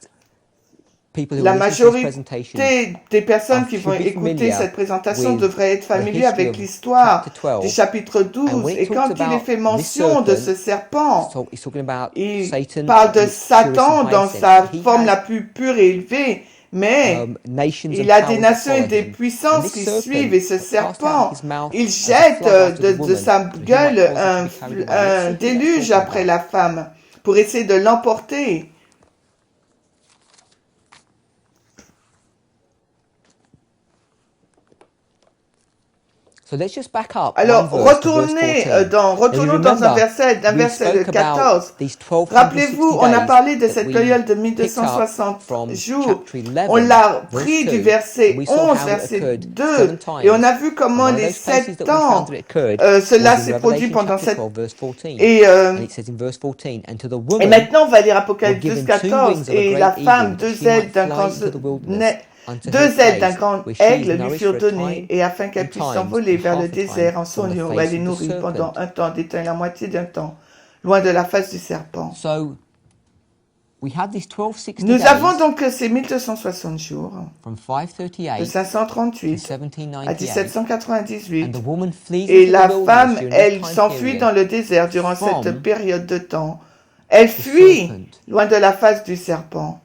people who la are listening to this presentation majorité des personnes are qui vont should be écouter familiar cette présentation with devraient être the familiers history avec of l'histoire chapter 12. du chapitre And 12. when it Et quand talks il est about fait this mention de serpent, ce serpent, so it's talking about il Satan, parle de in Satan its dans purest and sa highest sense. He forme has, la plus pure et élevée, mais nations il and a powers des that nations et follow des him. And puissances this qui serpent suivent, et ce cast out serpent, his mouth il as a jette flood after the de woman, sa that he might gueule cause her to be carried away. Let's see un who that's déluge talking après about. la femme pour essayer de l'emporter. So let's just back up Alors, one verse to verse 14. retournons dans un verset, we verset spoke 14. about these 1260 Rappelez-vous, on a days parlé de that cette we période de picked up 1260 from jours. chapter 11, On l'a verse pris 2, du verset and we saw 11, how it verset occurred 2, 7 times. et on a vu comment And one of les those places 7 that we found ans, that it occurred cela was in s'est produit Revelation pendant chapter 7 12, verse 14. et, And it says in verse 14, and to the et woman maintenant on va lire were Apocalypse given 12, 2 14, wings of a et great la femme, eagle, that 2 she ailes might d'un fly grand into the wilderness, unto her 2 ailes d'un place, grand where she is aigle lui nourished furent for a données, time et afin qu'elle and puisse times s'envoler and vers le half a time désert en son from the lieu où face elle est of the nourrie pendant serpent. un temps d'état et la moitié d'un temps, loin de la face du serpent. So we had these 1260 Nous days avons donc ces 1260 jours, from de 538 to 538 à 1798, 1798, and the woman flees et into la the femme, wilderness during elle this time s'enfuit dans period le désert durant from cette période de temps. Elle fuit serpent. loin de la face du serpent.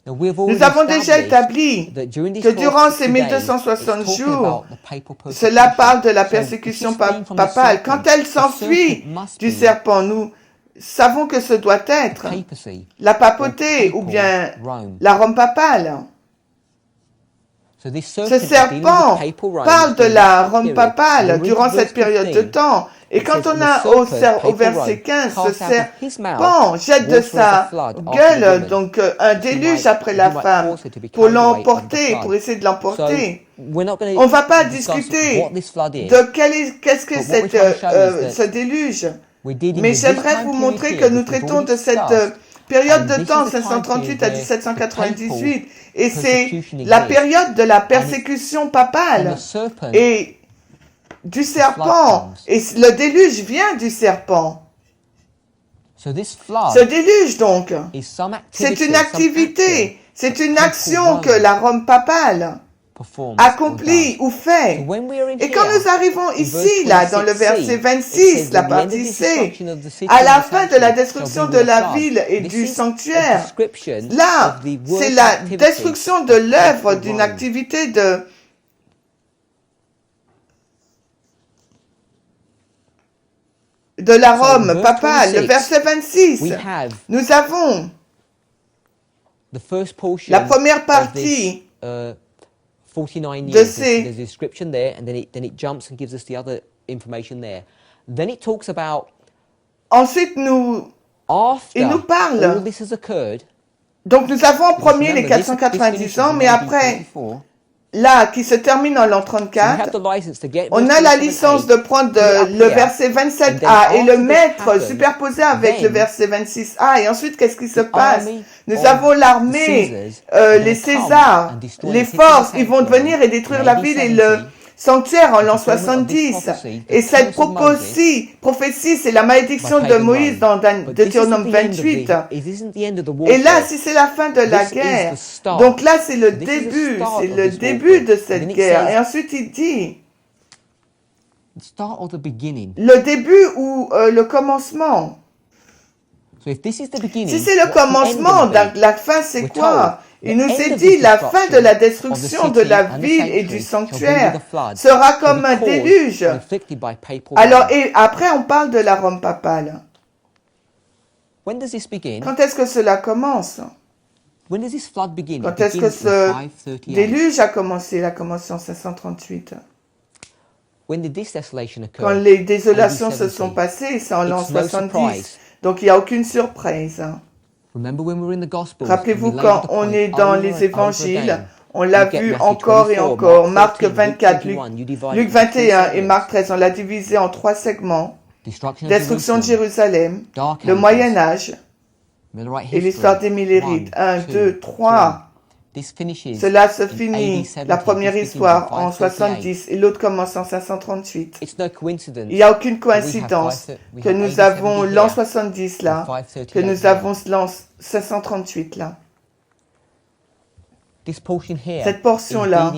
Now, we've already Nous avons déjà established établi that during these que durant ces 1260 days, 1260 it's talking jours, about the papal cela persecution. parle de la So, persécution if she's fleeing from the papale. serpent, Quand elle the s'enfuit serpent must du be serpent, nous savons que ce doit être papacy, la papauté or ou bien Rome. la Rome papale. So this Ce serpent is dealing serpent with papal Rome parle de during la this Rome period. papale And we're durant into cette verse période de 15. temps. Et It quand says, on "And a the au serpent, verset papal 15, Rome, ce cast out of his mouth serpent jette de water as a sa flood after the gueule woman, donc un déluge après he la might femme cause her to be pour carried away of the l'emporter, flood." pour essayer de So l'emporter. we're not going On ne va pas to discuss discuter what this flood is. de qu'est-ce que But what we're c'est trying to show is that ce déluge. we're dealing Mais with this j'aimerais time vous period montrer here que nous that we've traitons already de cette discussed. période And de this temps, is the time 538 à period where 1798, et c'est persecution la exists. période de la persécution And papale the serpent et du serpent. Et le déluge vient du serpent. So this flood Ce déluge, donc, is some c'est activity, une some activité, c'est action une that action people que la Rome papale performs accomplit or ou does. fait. So when we're in Et quand here, nous arrivons in ici, verse là, dans le 26c, verset it 26, says, la "At the end of partie the C, destruction of the city à and la the fin de la sanctuary destruction shall be de with a la flood." ville et This du is a sanctuaire, description là, of the c'est work la activity destruction de of l'œuvre papal d'une Rome. activité de la So, Rome verse papale. Le 26, verset 26, We have nous avons the first portion la première of partie this, 49 de years. ces- There's a description there, and then it jumps and gives us the other information there. Then it talks about Ensuite, il after nous parle. all this has occurred. Donc nous avons en because premier les remember, this 490 finishes ans, in mais AD après, 44. là, qui se termine en l'an So we have 34, the license to get on verse a la 27a, licence de prendre put it up le here, verset and 27a then et le after this mettre happens, superposé avec le then verset 26a. Et ensuite, qu'est-ce qui se passe? army Nous of avons the l'armée, Caesars are les gonna come Césars, and destroy les the city and the forces, ils vont sanctuary venir et détruire in la AD ville et 70, sanctuaire en l'an 70. Et cette prophétie, c'est la malédiction de Moïse dans Deutéronome 28. Et là, si c'est la fin de la guerre, donc là, c'est le début de cette guerre. Et ensuite, il dit, le début ou le commencement. Si c'est le commencement, la fin, c'est quoi? Il nous est dit, la fin de la destruction de la ville et du sanctuaire sera comme un déluge. Alors, et après, on parle de la Rome papale. Quand est-ce que cela commence? Quand est-ce que ce déluge a commencé? Il a commencé en 538. Quand les désolations se sont passées, c'est en l'an 70. Donc, il n'y a aucune surprise. Rappelez-vous, quand on est dans les évangiles, on l'a vu encore et encore. Marc 24, Luc 21 et Marc 13, on l'a divisé en 3 segments. Destruction de Jérusalem, le Moyen-Âge et l'histoire des Millérites. 1, 2, 3. Cela se finit, la première histoire, en 70 et l'autre commence en 538. Il n'y a aucune coïncidence que nous avons l'an 70 là, que nous avons l'an 538 là. Cette portion-là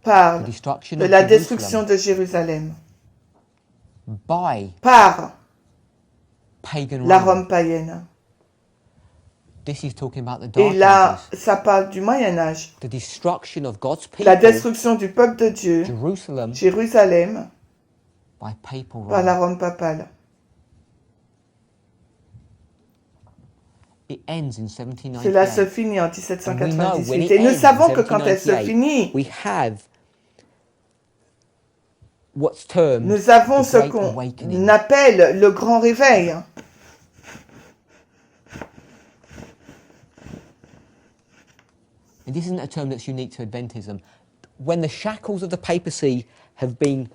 parle de la destruction de Jérusalem par la Rome païenne. Et là, ça parle du Moyen-Âge. La destruction du peuple de Dieu, Jérusalem, par la Rome papale. Cela se finit en 1798. Et nous savons que quand elle se finit, nous avons ce qu'on appelle le grand réveil. And this isn't a term that's unique to Adventism. When the shackles of the papacy have been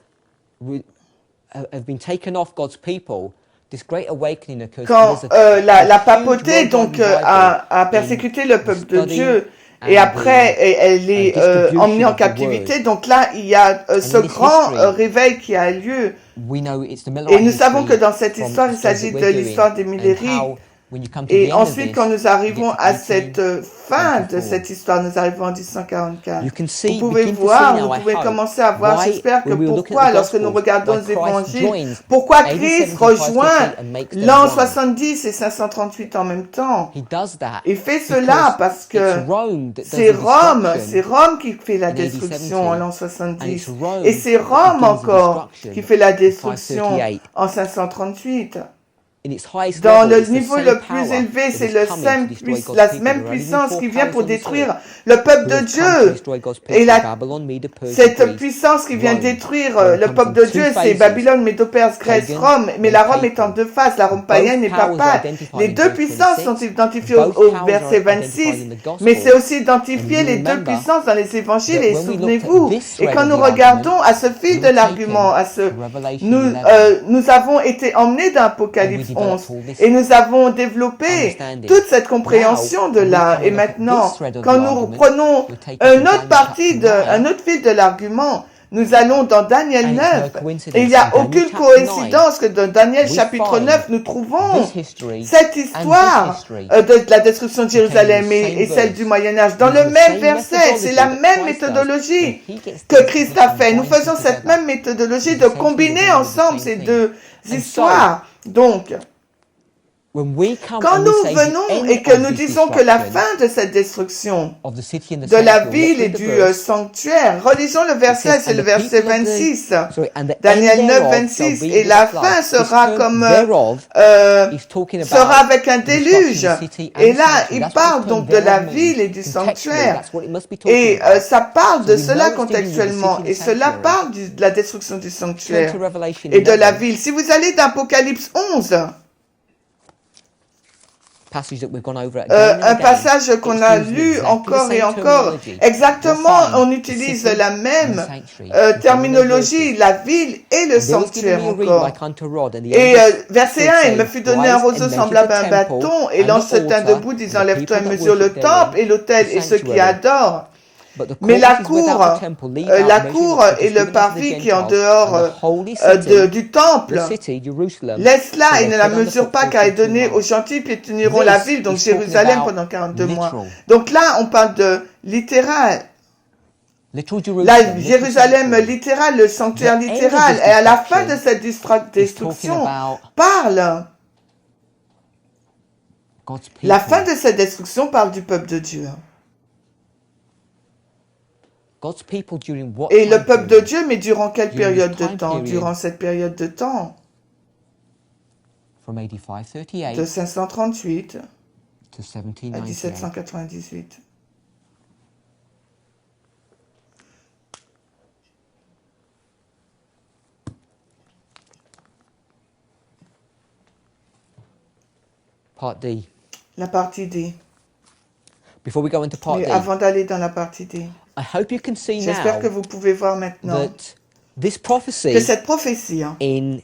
taken off God's people, this great awakening occurs. Quand la papauté donc a persécuté le peuple de Dieu et après elle est emmenée en captivité, donc là il y a ce grand réveil qui a lieu. Et nous savons que dans cette histoire, il s'agit de l'histoire des Millérites. Et ensuite, quand nous arrivons à cette fin de cette histoire, nous arrivons en 1144. Vous pouvez voir, vous pouvez commencer à voir, j'espère que pourquoi, lorsque nous regardons les évangiles, pourquoi Christ rejoint l'an 70 et 538 en même temps. Il fait cela parce que c'est Rome qui fait la destruction en l'an 70. Et c'est Rome encore qui fait la destruction en 538. Dans le niveau le plus élevé, c'est la même puissance qui vient pour détruire le peuple de Dieu. Et cette puissance qui vient détruire le peuple de Dieu, c'est Babylone, Médo-Perse, Grèce, Rome. Mais la Rome est en deux phases, la Rome païenne et papale. Les deux puissances sont identifiées au verset 26, mais c'est aussi identifié les deux puissances dans les évangiles. Et souvenez-vous, et quand nous regardons à ce fil de l'argument, nous avons été emmenés dans Apocalypse 11. Et nous avons développé toute cette compréhension de là. Et maintenant, quand nous prenons une autre partie, un autre fil de l'argument, nous allons dans Daniel 9. Et il n'y a aucune coïncidence que dans Daniel chapitre 9, nous trouvons cette histoire de la destruction de Jérusalem et celle du Moyen-Âge. Dans le même verset, c'est la même méthodologie que Christ a fait. Nous faisons cette même méthodologie de combiner ensemble ces deux histoires. Donc, quand nous venons et que nous disons que la fin de cette destruction de la ville et du sanctuaire, relisons le verset, c'est le verset 26, Daniel 9, 26, et la fin sera comme, sera avec un déluge. Et là, il parle donc de la ville et du sanctuaire. Et ça parle de cela contextuellement. Et cela parle de la destruction du sanctuaire et de la ville. Si vous allez d'Apocalypse 11, un passage qu'on a lu encore et encore. Exactement, on utilise la même terminologie, la ville et le sanctuaire encore. Et verset 1, il me fut donné un roseau semblable à un bâton, et l'ange se tint debout, disant, lève-toi et mesure le temple et l'autel et ceux qui adorent. Mais la cour et le parvis qui est en dehors du temple, laisse-la et ne la mesure pas car est donnée aux gentils, piétineront la ville, donc Jérusalem pendant 42 mois. Donc là, on parle de littéral. La Jérusalem littérale, le sanctuaire littéral, et à la fin de cette destruction, parle. La fin de cette destruction parle du peuple de Dieu. Et le peuple de Dieu, mais durant quelle période de temps? Durant cette période de temps, de 538 à 1798. Part D. La partie D. Before we go into part Mais D, avant d'aller dans la partie D, I hope you can see j'espère now que vous pouvez voir maintenant that this prophecy que cette prophétie in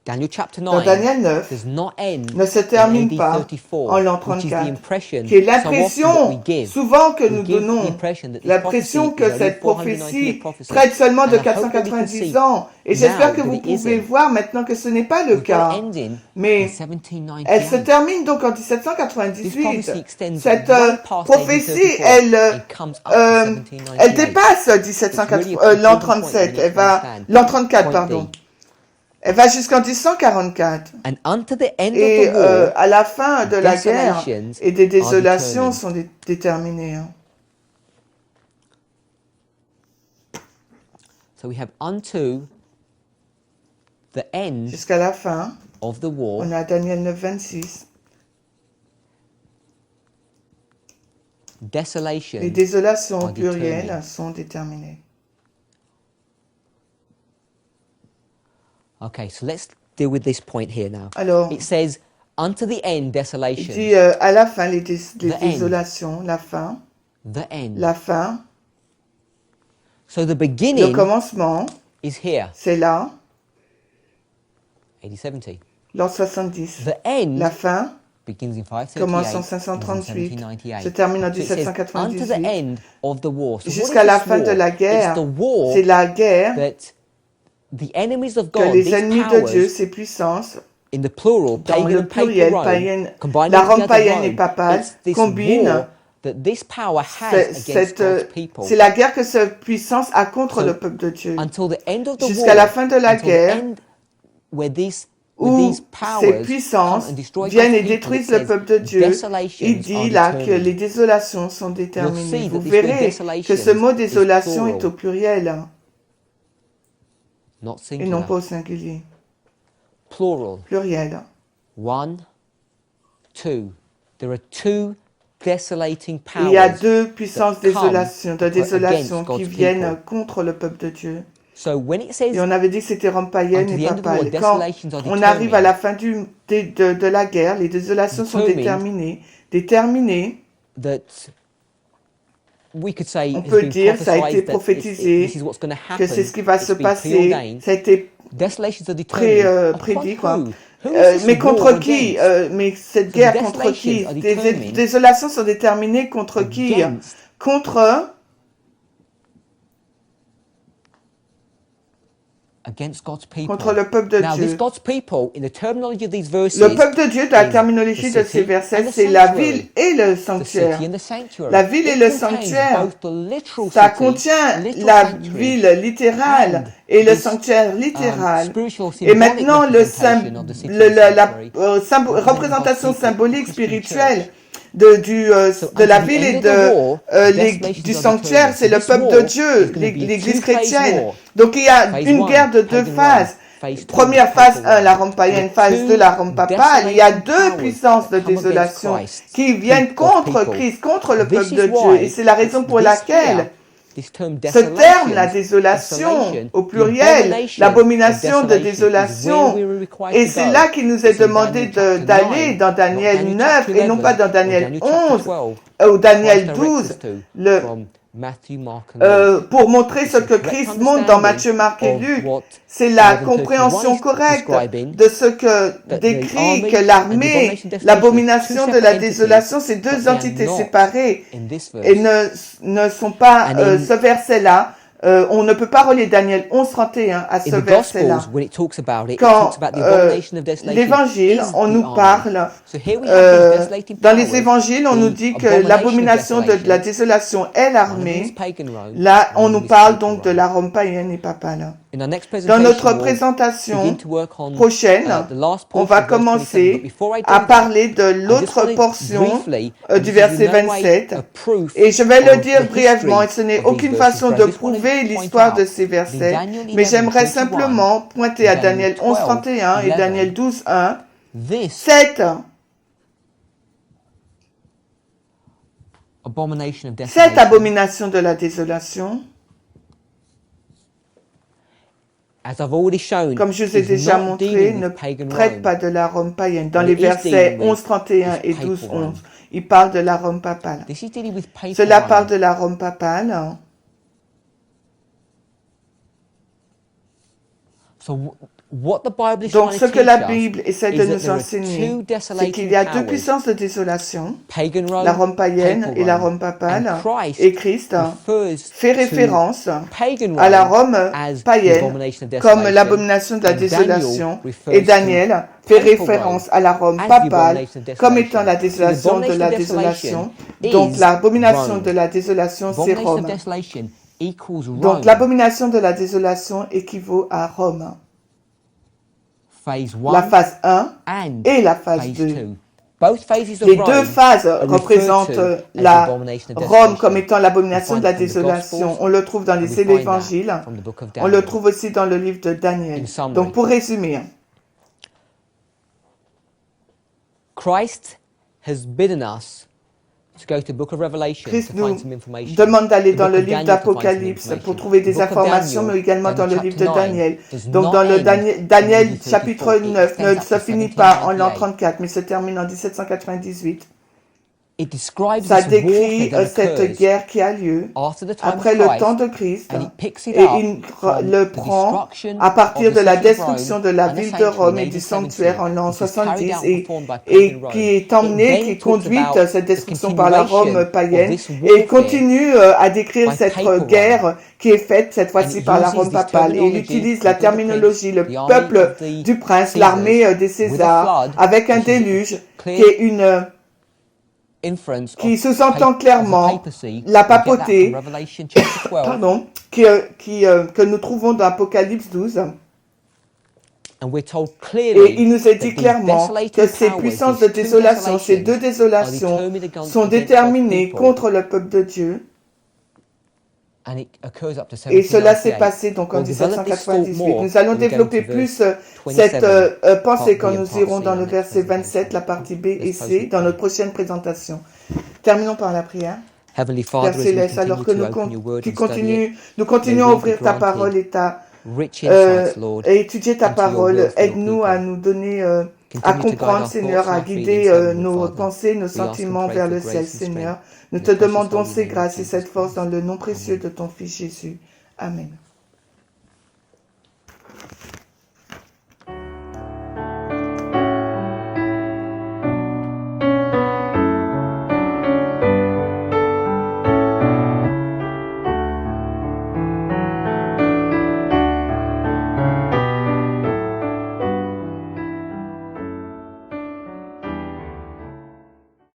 Daniel chapter dans 9 Daniel 9 does not end ne se in termine AD pas 34, en l'an which is the 34, impression qui est so often that we l'impression give. souvent que nous We give the donnons, impression that this l'impression prophecy is que only cette 498 prophétie prophecy. traite seulement de And I hope that we can 490 see ans. Et j'espère que now vous that it pouvez isn't. voir maintenant que ce n'est pas le We've got cas. it ending in Mais elle se 1798. termine donc en This 1798. prophecy extends Cette way past prophétie, 1834 and comes up to elle 1798. dépasse l'an 37. Elle va l'an 34, pardon. Elle va jusqu'en 1144. And unto the end Et of the war, à la fin de la guerre, desolations et des are désolations determined. sont déterminées. Hein. So we have unto the end Jusqu'à la fin, of the war, on a Daniel 9, 26. desolations. Les désolations au are pluriel determined. sont déterminées. Okay, so let's deal with this point here now. Alors, It says, unto the end, il desolations. dit à la fin, les The désolations, la fin, The end. la fin, So the le beginning commencement, is here, c'est là, 8070. l'an 70. The end La fin begins in commence en 538, 538, 1798. se termine en So it says, unto the 1798. end of the war. So what Jusqu'à is la this fin de war? la guerre, It's the war c'est la guerre that the enemies of que God, les these ennemis de Dieu, powers, ses puissances, in the plural, dans pagan le and pluriel, papal Rome, païenne, combining la Rome together païenne et Rome, papale, it's this combine war that this power has against God's people. c'est la guerre que cette puissance a contre So, le peuple de Dieu. Until the end of the Jusqu'à war, la fin de la until the guerre, end where these où these ces powers come puissances and destroy viennent God's et people, détruisent it le says, peuple de Dieu, desolations il dit are là que determined. les désolations sont You'll déterminées. see Vous that this word verrez que ce mot desolations is désolation est au plural, pluriel not et non singular. pas au singulier. Plural. Pluriel. 1, 2. There are two desolating Il y a powers. deux puissances that come de désolation against qui God's viennent people. contre le peuple de Dieu. So when it says Et on avait dit que c'était Rome païenne unto et the end of the war, papale. Quand desolations are on arrive à determined, la fin de la guerre, les désolations sont Determined. déterminées. that we could say On has peut been dire, ça a été prophesied that prophétisé, this is what's going to happen. que c'est ce qui va It's se been passer. preordained. Ça a été Desolations are determined. prédit, Upon quoi. who? Who is this Mais war contre qui against? Mais cette So guerre the contre qui desolations are Des determined désolations sont déterminées contre qui against against God's people. contre le peuple de Now, this Dieu. God's people, in the terminology of these verses, Le peuple de Dieu, dans la is terminologie the de ces city versets, and the c'est la sanctuary. ville et le the sanctuaire. city and the sanctuary. La ville et It le contains sanctuaire. both the literal Ça city, contient literal la sanctuary, ville littérale and et le this, sanctuaire littéral. spiritual Et symbolic maintenant, representation of the city and la sanctuary, représentation God's people, symbolique the Christian spirituelle church. de la unto the ville et end of the war, du desolations are sanctuaire, determined. c'est le This peuple war de Dieu, is gonna be a l'Église two-phase chrétienne. war. Donc il y a Phase une one, guerre de deux pagan phases. Rome. Phase two, Première phase papal 1, la Rome. Rome païenne, The phase two 2, la Rome papale. Il y a deux desolating puissances de powers that come désolation against Christ, qui viennent God's contre people. Christ, contre le This peuple is de Dieu. why Et c'est la raison pour this laquelle here, this term ce terme, la desolation, désolation, au pluriel, l'abomination de désolation, et c'est là qu'il nous est demandé d'aller dans Daniel 9 et non pas dans Daniel 11 ou Daniel 12, Matthew, Mark, and Luke. Pour montrer ce que Christ montre dans Matthieu, Marc et Luc. C'est la compréhension correcte de ce que décrit que l'armée, l'abomination de la désolation, c'est deux entités séparées et ne sont pas ce verset-là. On ne peut pas relier Daniel 11:31 à ce verset-là. Quand l'Évangile, on nous parle, dans les Évangiles, on nous dit que l'abomination de la désolation est l'armée. Là, on nous parle donc de la Rome païenne et papale. Dans notre présentation prochaine, on va commencer à parler de l'autre portion du verset 27. Et je vais le dire brièvement, et ce n'est aucune façon de prouver l'histoire de ces versets, mais j'aimerais simplement pointer à Daniel 11:31 et Daniel 12:1. Cette abomination de la désolation, comme je vous ai déjà montré, ne traite pas de la Rome païenne. Dans les versets 11:31 et 12:11, il parle de la Rome papale. Cela parle de la Rome papale. Donc, ce que la Bible essaie de nous enseigner, c'est qu'il y a deux puissances de désolation, la Rome païenne et la Rome papale, et Christ fait référence à la Rome païenne comme l'abomination de la désolation, et Daniel fait référence à la Rome papale comme étant la désolation de la désolation. Donc, l'abomination de la désolation, c'est Rome. Donc, l'abomination de la désolation équivaut à Rome. La phase 1 et la phase 2. Les deux phases représentent la Rome comme étant l'abomination de la désolation. On le trouve dans les évangiles, on le trouve aussi dans le livre de Daniel. Donc pour résumer, Christ has bidden us to go to the book of Revelation Christ to nous find some information. demande d'aller The dans book le of livre Daniel to find some d'Apocalypse information. pour trouver des The book of informations, Daniel, mais également dans le Daniel livre de chapter Daniel. 9 does Donc dans not le end Daniel in chapitre 1734, 9 it ne ends se at finit pas en l'an 1798. 34, mais se termine en 1798. It describes Ça this décrit warfare that cette occurs guerre qui a lieu after the time après of le Christ, temps de Christ, and he picks it et up il from le the prend destruction à partir of de the la city of destruction Rome de la and the ville de sanctuary Rome in et du AD 70, sanctuaire en l'an which was carried 70 out and performed by et pagan Rome. qui est It emmené, then qui est talks conduite, about cette the destruction par la Rome continuation païenne, of this et il warfare continue à décrire by cette papal Rome. guerre qui est faite cette And fois-ci it par la uses Rome this papale. Et il terminology, utilise la people of the terminologie, prince, le the army peuple of the du prince, Caesars, l'armée des with a Césars, flood, avec un which is a déluge, clear qui est une inference qui of sous-entend of the clairement papacy. la We get that from papauté, Revelation chapter 12. pardon, que nous trouvons dans Apocalypse 12. And we're told Et clearly il nous est that dit these clairement que desolating ces powers, puissances these de two désolation, ces deux desolations, désolations are determined against sont God's déterminées people. contre le peuple de Dieu. And it occurs up to Et cela s'est 1798. passé donc en We'll develop this thought 1798. more Nous allons when we go développer to plus verse cette 27, pensée part quand B and nous part irons C dans in le the next verset 27, presentation. la partie B et Let's C, pray. dans notre prochaine présentation. Terminons par la prière. Heavenly Père Father, as we Céleste, alors que continue to open your word and study it, nous continuons à may we be ouvrir ta granted parole et rich insights, Lord, et étudier ta into your parole, will for your aide-nous à people. nous donner, à Continue to guide comprendre, our Seigneur, thoughts and à our guider feelings, heavenly nos Father. pensées, nos We ask and sentiments pray vers for le grace ciel, and Seigneur. strength. Nous In te the precious demandons holy ces name of grâces et Jesus cette force Christ. dans le nom précieux Amen. de ton Fils Jésus. Amen.